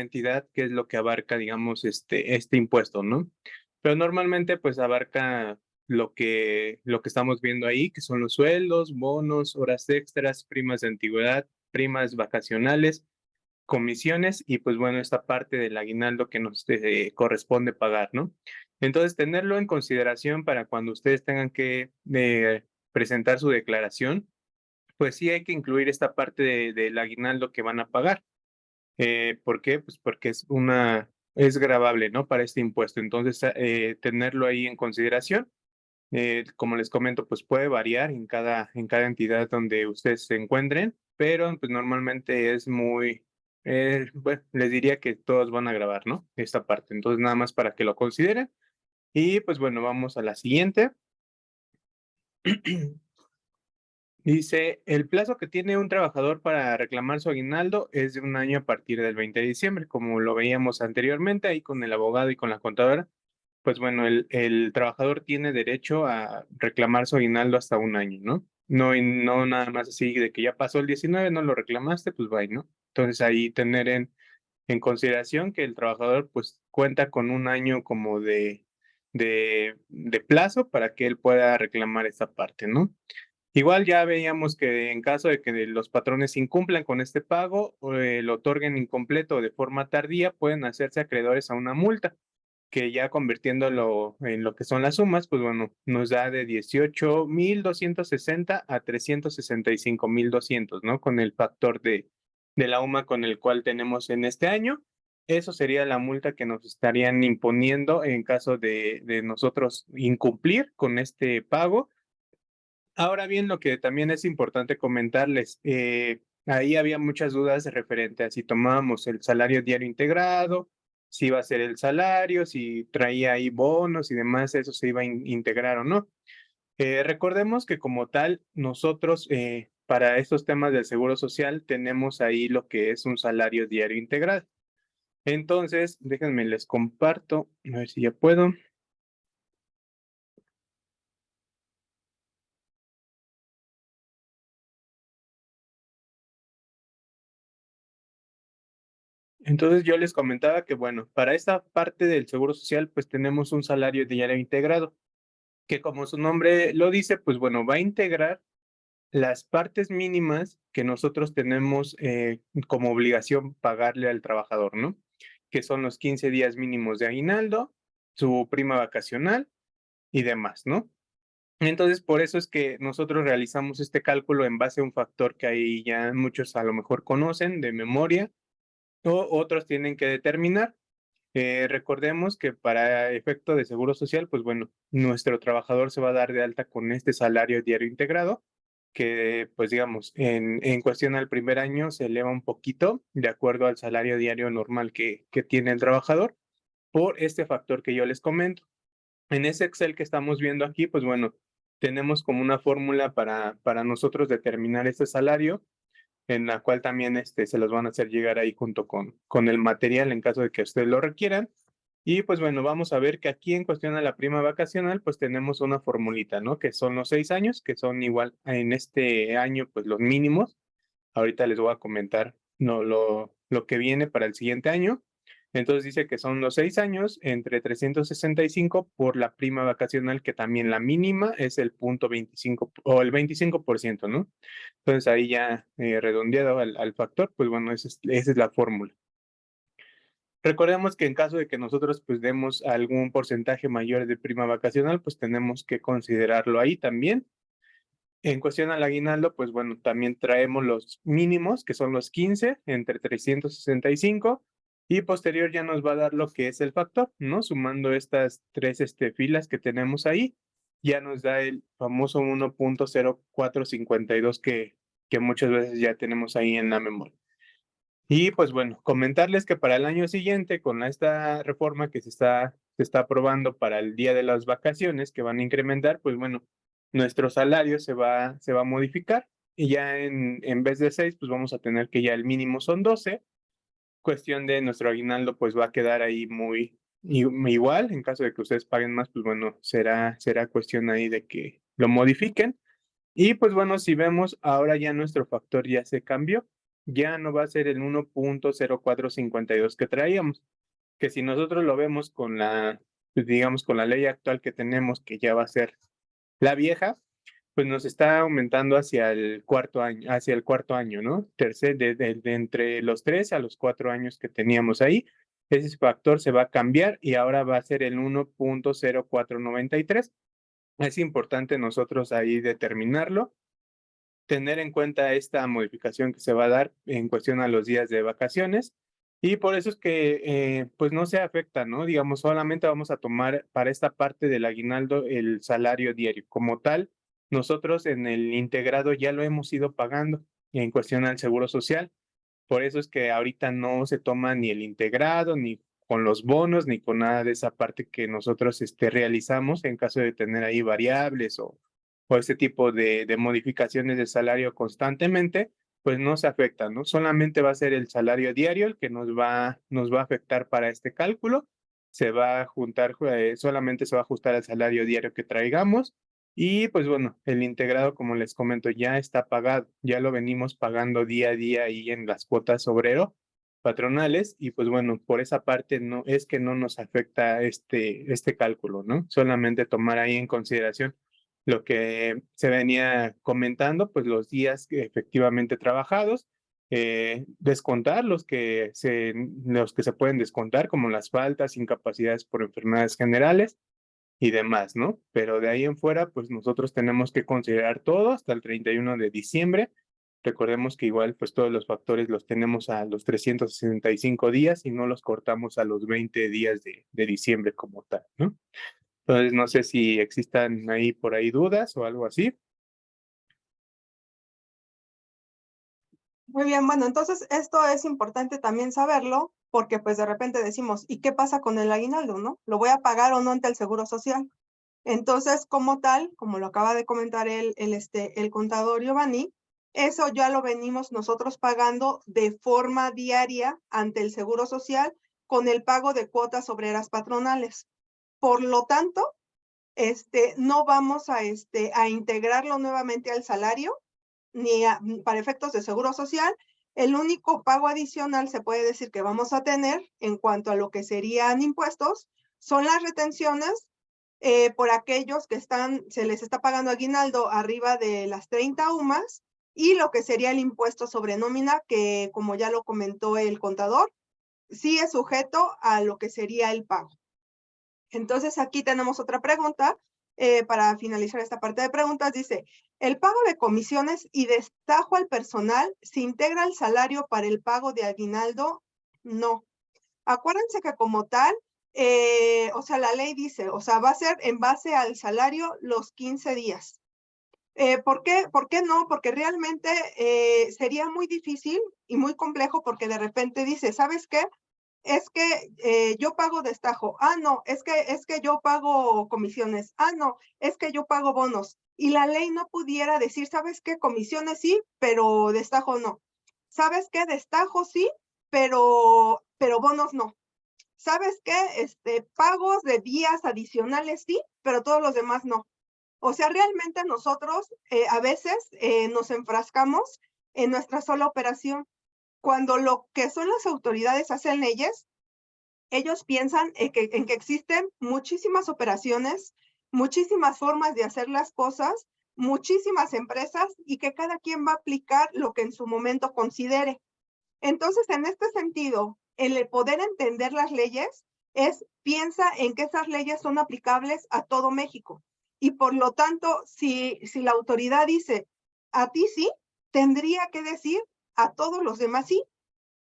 entidad qué es lo que abarca, digamos, este impuesto, ¿no? Pero normalmente pues abarca lo que estamos viendo ahí, que son los sueldos, bonos, horas extras, primas de antigüedad, primas vacacionales, comisiones y pues bueno, esta parte del aguinaldo que nos corresponde pagar, ¿no? Entonces, tenerlo en consideración para cuando ustedes tengan que presentar su declaración, pues sí hay que incluir esta parte del aguinaldo que van a pagar. ¿Por qué? Pues porque es gravable, ¿no? Para este impuesto. Entonces, tenerlo ahí en consideración. Como les comento, pues puede variar en cada entidad donde ustedes se encuentren, pero pues normalmente es muy, bueno, les diría que todos van a grabar, ¿no? Esta parte. Entonces, nada más para que lo consideren. Y pues bueno, vamos a la siguiente. Dice, el plazo que tiene un trabajador para reclamar su aguinaldo es de un año a partir del 20 de diciembre, como lo veíamos anteriormente ahí con el abogado y con la contadora. Pues bueno, el trabajador tiene derecho a reclamar su aguinaldo hasta un año, ¿no? No, y no nada más así de que ya pasó el 19, no lo reclamaste, pues bye, ¿no? Entonces ahí tener en consideración que el trabajador pues cuenta con un año como de plazo para que él pueda reclamar esta parte, ¿no? Igual ya veíamos que en caso de que los patrones incumplan con este pago o lo otorguen incompleto o de forma tardía, pueden hacerse acreedores a una multa, que ya convirtiéndolo en lo que son las sumas, pues bueno, nos da de 18,260 a 365,200, ¿no? Con el factor de la UMA con el cual tenemos en este año. Eso sería la multa que nos estarían imponiendo en caso de nosotros incumplir con este pago. Ahora bien, lo que también es importante comentarles, ahí había muchas dudas referente a si tomábamos el salario diario integrado, si iba a ser el salario, si traía ahí bonos y demás, eso se iba a integrar o no. Recordemos que como tal, nosotros para estos temas del seguro social tenemos ahí lo que es un salario diario integrado. Entonces, déjenme les comparto, a ver si ya puedo. Entonces yo les comentaba que, bueno, para esta parte del seguro social, pues tenemos un salario diario integrado, que como su nombre lo dice, pues bueno, va a integrar las partes mínimas que nosotros tenemos como obligación pagarle al trabajador, ¿no? Que son los 15 días mínimos de aguinaldo, su prima vacacional y demás, ¿no? Entonces, por eso es que nosotros realizamos este cálculo en base a un factor que ahí ya muchos a lo mejor conocen de memoria o otros tienen que determinar. Recordemos que para efecto de seguro social, pues bueno, nuestro trabajador se va a dar de alta con este salario diario integrado, que pues digamos, en cuestión al primer año se eleva un poquito de acuerdo al salario diario normal que tiene el trabajador por este factor que yo les comento. En ese Excel que estamos viendo aquí, pues bueno, tenemos como una fórmula para nosotros determinar este salario en la cual también se los van a hacer llegar ahí junto con el material en caso de que ustedes lo requieran. Y pues bueno, vamos a ver que aquí en cuestión a la prima vacacional, pues tenemos una formulita, ¿no? Que son los 6 años, que son igual en este año, pues los mínimos. Ahorita les voy a comentar no, lo que viene para el siguiente año. Entonces dice que son los 6 años entre 365 por la prima vacacional, que también la mínima es el 0,25 o el 25%, ¿no? Entonces ahí ya redondeado al factor, pues bueno, esa es la fórmula. Recordemos que en caso de que nosotros pues demos algún porcentaje mayor de prima vacacional, pues tenemos que considerarlo ahí también. En cuestión al aguinaldo, pues bueno, también traemos los mínimos, que son los 15 entre 365, y posterior ya nos va a dar lo que es el factor, ¿no? Sumando estas tres filas que tenemos ahí, ya nos da el famoso 1,0452 que muchas veces ya tenemos ahí en la memoria. Y pues bueno, comentarles que para el año siguiente, con esta reforma que se está aprobando para el día de las vacaciones, que van a incrementar, pues bueno, nuestro salario se va a modificar y ya en vez de 6, pues vamos a tener que ya el mínimo son 12. Cuestión de nuestro aguinaldo, pues va a quedar ahí muy igual. En caso de que ustedes paguen más, pues bueno, será cuestión ahí de que lo modifiquen. Y pues bueno, si vemos, ahora ya nuestro factor ya se cambió. Ya no va a ser el 1.0452 que traíamos, que si nosotros lo vemos con pues digamos, con la ley actual que tenemos, que ya va a ser la vieja, pues nos está aumentando hacia el cuarto año, ¿no? De entre los 3 a los 4 años que teníamos ahí, ese factor se va a cambiar y ahora va a ser el 1.0493. Es importante nosotros ahí determinarlo, tener en cuenta esta modificación que se va a dar en cuestión a los días de vacaciones, y por eso es que pues no se afecta, ¿no? Digamos, solamente vamos a tomar para esta parte del aguinaldo el salario diario. Como tal, nosotros en el integrado ya lo hemos ido pagando en cuestión al seguro social. Por eso es que ahorita no se toma ni el integrado, ni con los bonos, ni con nada de esa parte que nosotros realizamos en caso de tener ahí variables o ese tipo de modificaciones de salario constantemente, pues no se afecta, ¿no? Solamente va a ser el salario diario el que nos va a afectar para este cálculo. Se va a juntar, solamente se va a ajustar al salario diario que traigamos. Y pues bueno, el integrado, como les comento, ya está pagado, ya lo venimos pagando día a día ahí en las cuotas obrero patronales, y pues bueno, por esa parte no es que no nos afecta este cálculo, ¿no? Solamente tomar ahí en consideración lo que se venía comentando, pues los días efectivamente trabajados, descontar los que se pueden descontar, como las faltas, incapacidades por enfermedades generales y demás, ¿no? Pero de ahí en fuera, pues nosotros tenemos que considerar todo hasta el 31 de diciembre. Recordemos que igual, pues todos los factores los tenemos a los 365 días y no los cortamos a los 20 días de diciembre como tal, ¿no? Entonces, no sé si existan ahí por ahí dudas o algo así. Muy bien, bueno, entonces esto es importante también saberlo, porque pues de repente decimos, ¿y qué pasa con el aguinaldo, no? ¿Lo voy a pagar o no ante el Seguro Social? Entonces, como tal, como lo acaba de comentar el contador Giovanni, eso ya lo venimos nosotros pagando de forma diaria ante el Seguro Social con el pago de cuotas obreras patronales. Por lo tanto, no vamos a integrarlo nuevamente al salario, ni para efectos de Seguro Social. El único pago adicional se puede decir que vamos a tener en cuanto a lo que serían impuestos son las retenciones por aquellos que se les está pagando aguinaldo arriba de las 30 UMAS, y lo que sería el impuesto sobre nómina, que como ya lo comentó el contador, sí es sujeto a lo que sería el pago. Entonces aquí tenemos otra pregunta para finalizar esta parte de preguntas. Dice, ¿el pago de comisiones y destajo al personal se integra al salario para el pago de aguinaldo? No. Acuérdense que como tal, o sea, la ley dice, o sea, va a ser en base al salario los 15 días. ¿Por qué no? Porque realmente sería muy difícil y muy complejo, porque de repente dice, ¿sabes qué? Es que yo pago destajo. Ah, no, es que yo pago comisiones. Ah, no, es que yo pago bonos. Y la ley no pudiera decir, ¿sabes qué? Comisiones sí, pero destajo no. ¿Sabes qué? Destajo sí, pero bonos no. ¿Sabes qué? Pagos de días adicionales sí, pero todos los demás no. O sea, realmente nosotros a veces nos enfrascamos en nuestra sola operación, cuando lo que son las autoridades hacen leyes, ellos piensan en que existen muchísimas operaciones, muchísimas formas de hacer las cosas, muchísimas empresas, y que cada quien va a aplicar lo que en su momento considere. Entonces, en este sentido, el poder entender las leyes piensa en que esas leyes son aplicables a todo México. Y por lo tanto, si la autoridad dice, a ti sí, tendría que decir a todos los demás sí,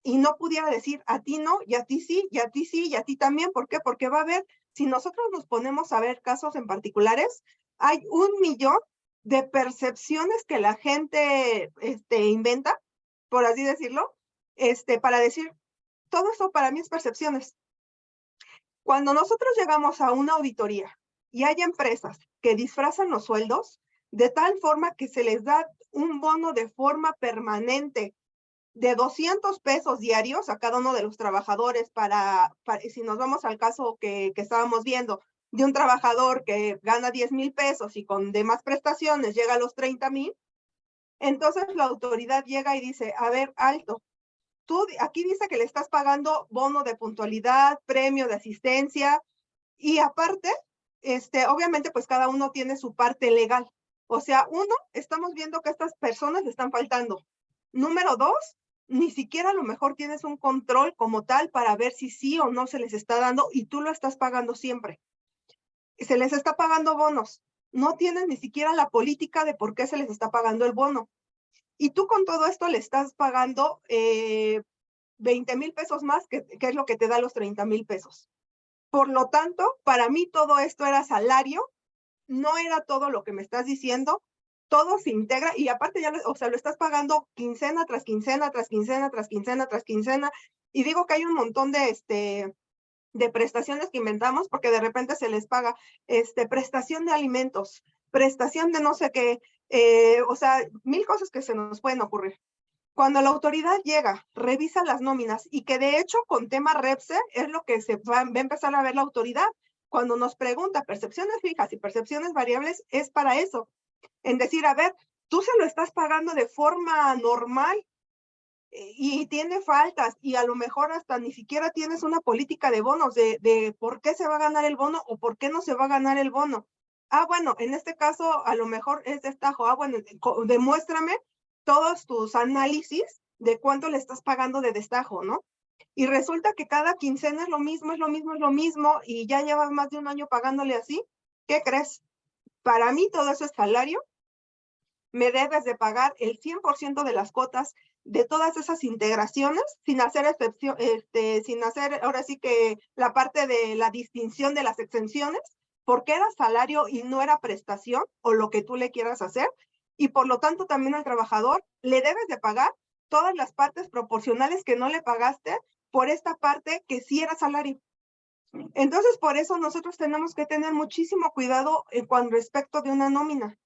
y no pudiera decir a ti no, y a ti sí, y a ti sí, y a ti también. ¿Por qué? Porque va a haber, si nosotros nos ponemos a ver casos en particulares, hay 1 millón de percepciones que la gente inventa, por así decirlo, para decir, todo eso para mí es percepciones. Cuando nosotros llegamos a una auditoría y hay empresas que disfrazan los sueldos de tal forma que se les da un bono de forma permanente de 200 pesos diarios a cada uno de los trabajadores si nos vamos al caso que estábamos viendo, de un trabajador que gana 10,000 pesos y con demás prestaciones llega a los 30,000, entonces la autoridad llega y dice, a ver, alto, tú aquí dice que le estás pagando bono de puntualidad, premio de asistencia, y aparte, obviamente, pues cada uno tiene su parte legal. O sea, uno, estamos viendo que estas personas están faltando. Número dos, ni siquiera a lo mejor tienes un control como tal para ver si sí o no se les está dando y tú lo estás pagando siempre. Se les está pagando bonos. No tienes ni siquiera la política de por qué se les está pagando el bono. Y tú con todo esto le estás pagando 20,000 pesos más, que es lo que te da los 30,000 pesos. Por lo tanto, para mí todo esto era salario, no era todo lo que me estás diciendo, todo se integra y aparte ya, o sea, lo estás pagando quincena tras quincena, tras quincena, tras quincena, tras quincena. Y digo que hay un montón de prestaciones que inventamos porque de repente se les paga prestación de alimentos, prestación de no sé qué, o sea, 1000 cosas que se nos pueden ocurrir. Cuando la autoridad llega, revisa las nóminas y que de hecho con tema REPSE es lo que se va a empezar a ver la autoridad. Cuando nos pregunta percepciones fijas y percepciones variables, es para eso. En decir, a ver, tú se lo estás pagando de forma normal y tiene faltas y a lo mejor hasta ni siquiera tienes una política de bonos de por qué se va a ganar el bono o por qué no se va a ganar el bono. Ah, bueno, en este caso a lo mejor es destajo. Ah, bueno, demuéstrame todos tus análisis de cuánto le estás pagando de destajo, ¿no? Y resulta que cada quincena es lo mismo, es lo mismo, es lo mismo, y ya llevas más de un año pagándole así. ¿Qué crees? Para mí todo eso es salario. Me debes de pagar el 100% de las cuotas de todas esas integraciones, sin hacer excepción, sin hacer ahora sí que la parte de la distinción de las exenciones, porque era salario y no era prestación o lo que tú le quieras hacer, y por lo tanto también al trabajador le debes de pagar todas las partes proporcionales que no le pagaste por esta parte que sí era salario. Entonces, por eso nosotros tenemos que tener muchísimo cuidado con respecto de una nómina,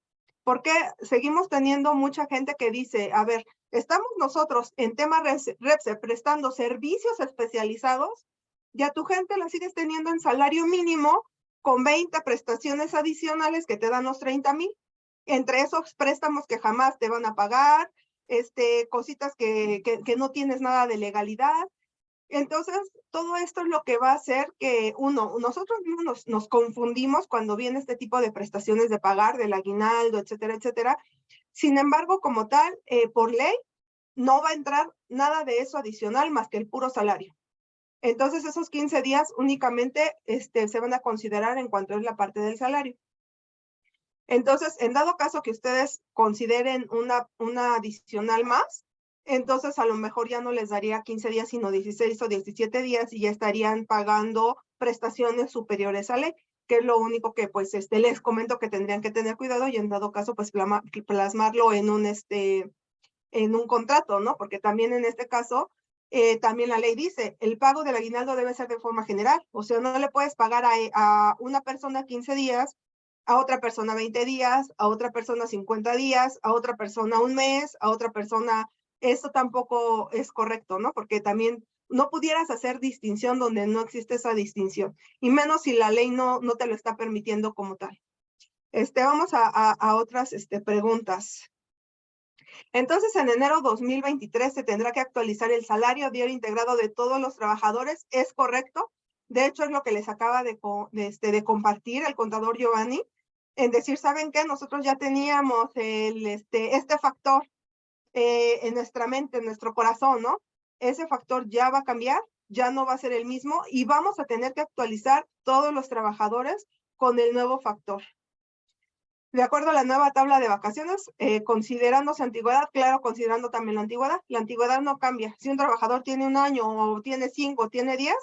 porque seguimos teniendo mucha gente que dice, a ver, estamos nosotros en tema REPSE prestando servicios especializados y a tu gente la sigues teniendo en salario mínimo con 20 prestaciones adicionales que te dan los 30,000. Entre esos préstamos que jamás te van a pagar, cositas que no tienes nada de legalidad. Entonces, todo esto es lo que va a hacer que nosotros mismos nos confundimos cuando viene este tipo de prestaciones de pagar, del aguinaldo, etcétera, etcétera. Sin embargo, como tal, por ley, no va a entrar nada de eso adicional más que el puro salario. Entonces, esos 15 días únicamente se van a considerar en cuanto es la parte del salario. Entonces, en dado caso que ustedes consideren una adicional más, entonces a lo mejor ya no les daría 15 días, sino 16 o 17 días y ya estarían pagando prestaciones superiores a ley, que es lo único que pues les comento que tendrían que tener cuidado y en dado caso pues plasmarlo en un contrato, ¿no? Porque también en este caso, también la ley dice, el pago del aguinaldo debe ser de forma general, o sea, no le puedes pagar a una persona 15 días, a otra persona 20 días, a otra persona 50 días, a otra persona un mes, a otra persona, eso tampoco es correcto, ¿no? Porque también no pudieras hacer distinción donde no existe esa distinción, y menos si la ley no te lo está permitiendo como tal. Vamos a otras preguntas. Entonces, en enero 2023 se tendrá que actualizar el salario diario integrado de todos los trabajadores, ¿es correcto? De hecho, es lo que les acaba de compartir el contador Giovanni, en decir, ¿saben qué? Nosotros ya teníamos este factor en nuestra mente, en nuestro corazón, ¿no? Ese factor ya va a cambiar, ya no va a ser el mismo y vamos a tener que actualizar todos los trabajadores con el nuevo factor. De acuerdo a la nueva tabla de vacaciones, considerándose antigüedad, claro, considerando también la antigüedad no cambia. Si un trabajador tiene 1 año o tiene 5 o tiene 10,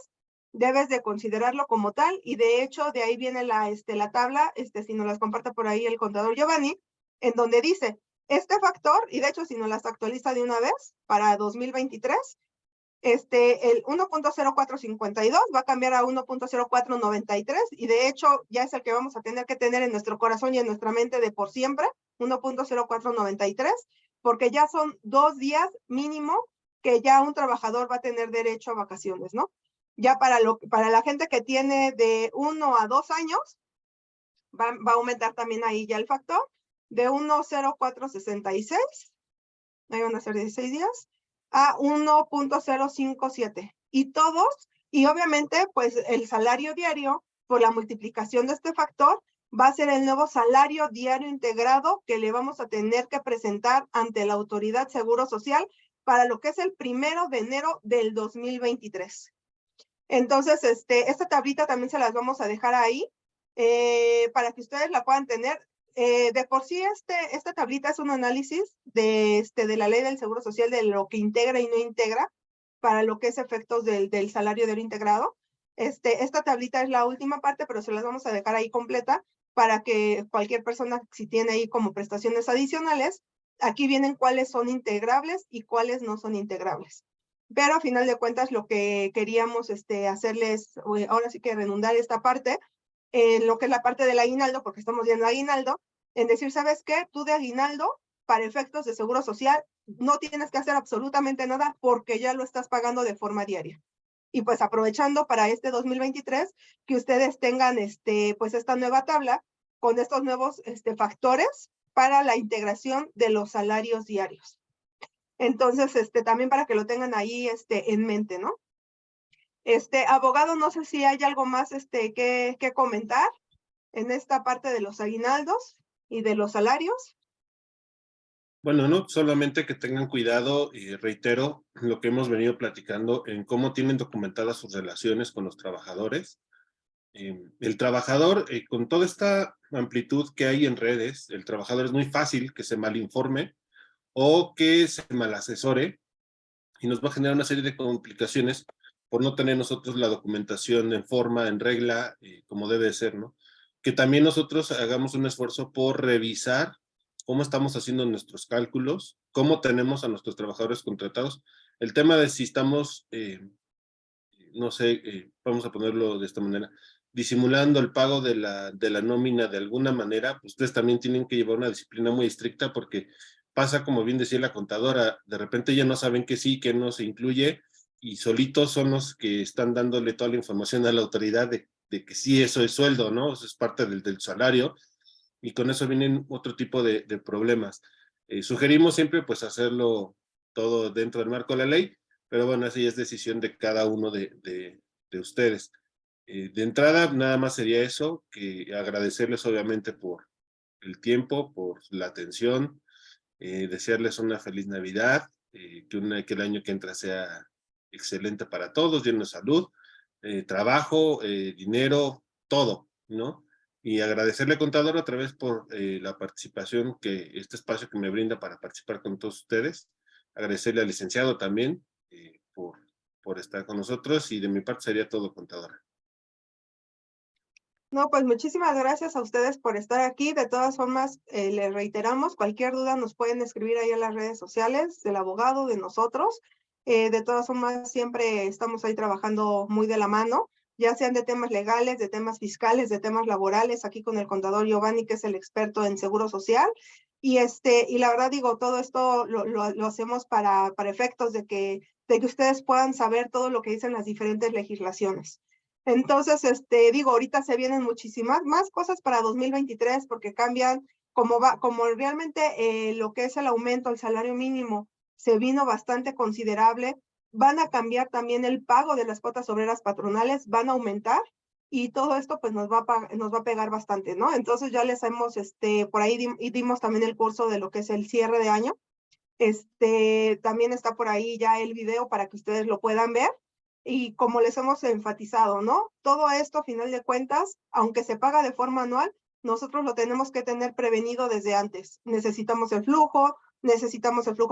debes de considerarlo como tal y de hecho de ahí viene la tabla, si nos las comparte por ahí el contador Giovanni, en donde dice, este factor, y de hecho si nos las actualiza de una vez para 2023, el 1.0452 va a cambiar a 1.0493 y de hecho ya es el que vamos a tener que tener en nuestro corazón y en nuestra mente de por siempre, 1.0493, porque ya son 2 días mínimo que ya un trabajador va a tener derecho a vacaciones, ¿no? Ya para la gente que tiene de 1 a 2 años, va a aumentar también ahí ya el factor de 1.0466, ahí van a ser 16 días, a 1.057. Y todos, y obviamente, pues el salario diario, por la multiplicación de este factor, va a ser el nuevo salario diario integrado que le vamos a tener que presentar ante la Autoridad Seguro Social para lo que es el 1 de enero del 2023. Entonces, esta tablita también se las vamos a dejar ahí para que ustedes la puedan tener. De por sí, esta tablita es un análisis de la ley del Seguro Social, de lo que integra y no integra para lo que es efectos del salario diario integrado. Esta tablita es la última parte, pero se las vamos a dejar ahí completa para que cualquier persona, si tiene ahí como prestaciones adicionales, aquí vienen cuáles son integrables y cuáles no son integrables. Pero a final de cuentas lo que queríamos hacerles, ahora sí que redundar esta parte, en lo que es la parte del aguinaldo, porque estamos viendo aguinaldo, en decir, ¿sabes qué? Tú de aguinaldo, para efectos de seguro social, no tienes que hacer absolutamente nada porque ya lo estás pagando de forma diaria. Y pues aprovechando para este 2023, que ustedes tengan pues esta nueva tabla con estos nuevos factores para la integración de los salarios diarios. Entonces, también para que lo tengan ahí en mente, ¿no? Abogado, no sé si hay algo más que comentar en esta parte de los aguinaldos y de los salarios. Bueno, no, solamente que tengan cuidado y reitero lo que hemos venido platicando en cómo tienen documentadas sus relaciones con los trabajadores. El trabajador, con toda esta amplitud que hay en redes, el trabajador es muy fácil que se malinforme o que se malasesore y nos va a generar una serie de complicaciones por no tener nosotros la documentación en forma, en regla, como debe de ser, ¿no? Que también nosotros hagamos un esfuerzo por revisar cómo estamos haciendo nuestros cálculos, cómo tenemos a nuestros trabajadores contratados. El tema de si estamos, no sé, vamos a ponerlo de esta manera, disimulando el pago de la nómina de alguna manera, pues ustedes también tienen que llevar una disciplina muy estricta porque pasa, como bien decía la contadora, de repente ya no saben qué sí, qué no se incluye y solitos son los que están dándole toda la información a la autoridad de que sí, eso es sueldo, ¿no? Eso es parte del salario y con eso vienen otro tipo de problemas. Sugerimos siempre pues hacerlo todo dentro del marco de la ley, pero bueno, así es decisión de cada uno de ustedes. De entrada, nada más sería eso, que agradecerles obviamente por el tiempo, por la atención, desearles una feliz Navidad, que el año que entra sea excelente para todos, lleno de salud, trabajo, dinero, todo, ¿no? Y agradecerle, contador, otra vez por la participación, este espacio que me brinda para participar con todos ustedes. Agradecerle al licenciado también por estar con nosotros y de mi parte sería todo, contadora. No, pues muchísimas gracias a ustedes por estar aquí. De todas formas, les reiteramos, cualquier duda nos pueden escribir ahí en las redes sociales del abogado, de nosotros. De todas formas, siempre estamos ahí trabajando muy de la mano, ya sean de temas legales, de temas fiscales, de temas laborales, aquí con el contador Giovanni, que es el experto en seguro social. Y la verdad digo, todo esto lo hacemos para efectos de que ustedes puedan saber todo lo que dicen las diferentes legislaciones. Entonces, digo, ahorita se vienen muchísimas más cosas para 2023 porque cambian, como realmente lo que es el aumento al salario mínimo se vino bastante considerable, van a cambiar también el pago de las cuotas obreras patronales, van a aumentar y todo esto pues nos va a pegar bastante, ¿no? Entonces ya les hemos, por ahí dimos también el curso de lo que es el cierre de año. También está por ahí ya el video para que ustedes lo puedan ver. Y como les hemos enfatizado, ¿no? Todo esto, a final de cuentas, aunque se paga de forma anual, nosotros lo tenemos que tener prevenido desde antes. Necesitamos el flujo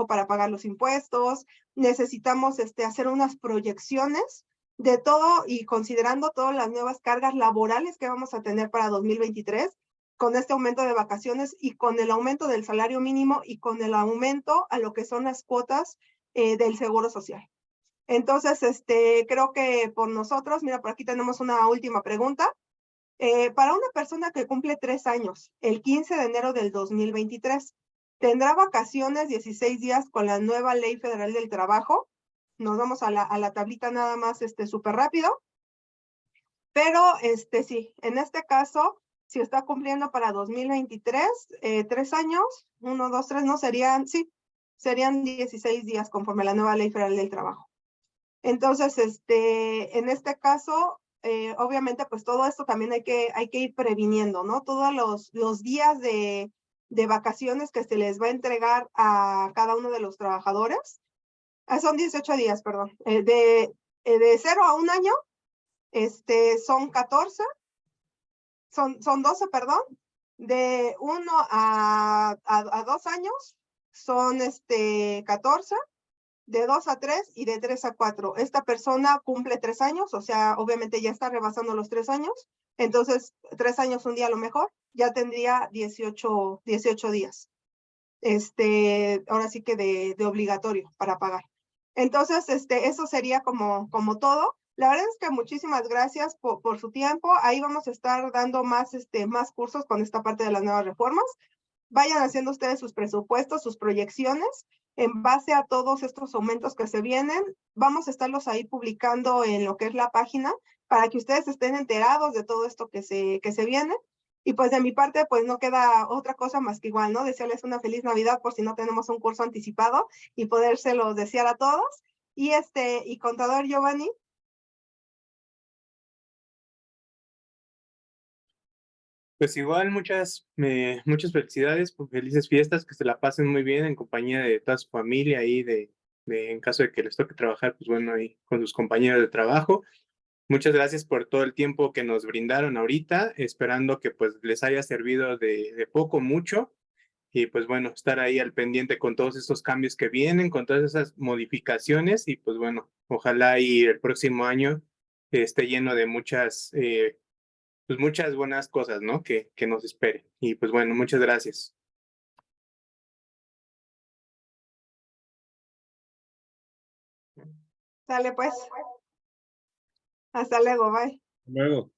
para pagar los impuestos, necesitamos hacer unas proyecciones de todo y considerando todas las nuevas cargas laborales que vamos a tener para 2023, con este aumento de vacaciones y con el aumento del salario mínimo y con el aumento a lo que son las cuotas del Seguro Social. Entonces, creo que por nosotros, mira, por aquí tenemos una última pregunta. Para una persona que cumple 3 años, el 15 de enero del 2023, ¿tendrá vacaciones 16 días con la nueva Ley Federal del Trabajo? Nos vamos a la tablita nada más súper rápido. Pero sí, en este caso, si está cumpliendo para 2023, 3 años, 1, 2, 3, no serían, sí, serían 16 días conforme a la nueva Ley Federal del Trabajo. Entonces, en este caso, obviamente, pues todo esto también hay que ir previniendo, ¿no? Todos los días de vacaciones que se les va a entregar a cada uno de los trabajadores. Son 18 días, perdón. De 0 a 1 año, son 14, son 12, perdón. De 1 a 2 años, son 14. De 2 a 3 y de 3 a 4. Esta persona cumple 3 años, o sea, obviamente ya está rebasando los 3 años. Entonces, 3 años un día a lo mejor, ya tendría 18 días. Ahora sí que de obligatorio para pagar. Entonces, eso sería como todo. La verdad es que muchísimas gracias por su tiempo. Ahí vamos a estar dando más cursos con esta parte de las nuevas reformas. Vayan haciendo ustedes sus presupuestos, sus proyecciones, en base a todos estos aumentos que se vienen. Vamos a estarlos ahí publicando en lo que es la página, para que ustedes estén enterados de todo esto que se viene. Y pues de mi parte, pues no queda otra cosa más que igual, ¿no? Desearles una feliz Navidad por si no tenemos un curso anticipado y podérselos desear a todos. Y contador Giovanni. Pues igual muchas felicidades, pues, felices fiestas, que se la pasen muy bien en compañía de toda su familia y en caso de que les toque trabajar, pues bueno, ahí con sus compañeros de trabajo. Muchas gracias por todo el tiempo que nos brindaron ahorita, esperando que pues les haya servido de poco, mucho, y pues bueno, estar ahí al pendiente con todos estos cambios que vienen, con todas esas modificaciones, y pues bueno, ojalá y el próximo año esté lleno de pues muchas buenas cosas, ¿no? Que nos espere. Y pues bueno, muchas gracias. Sale pues. Hasta luego, bye. Luego.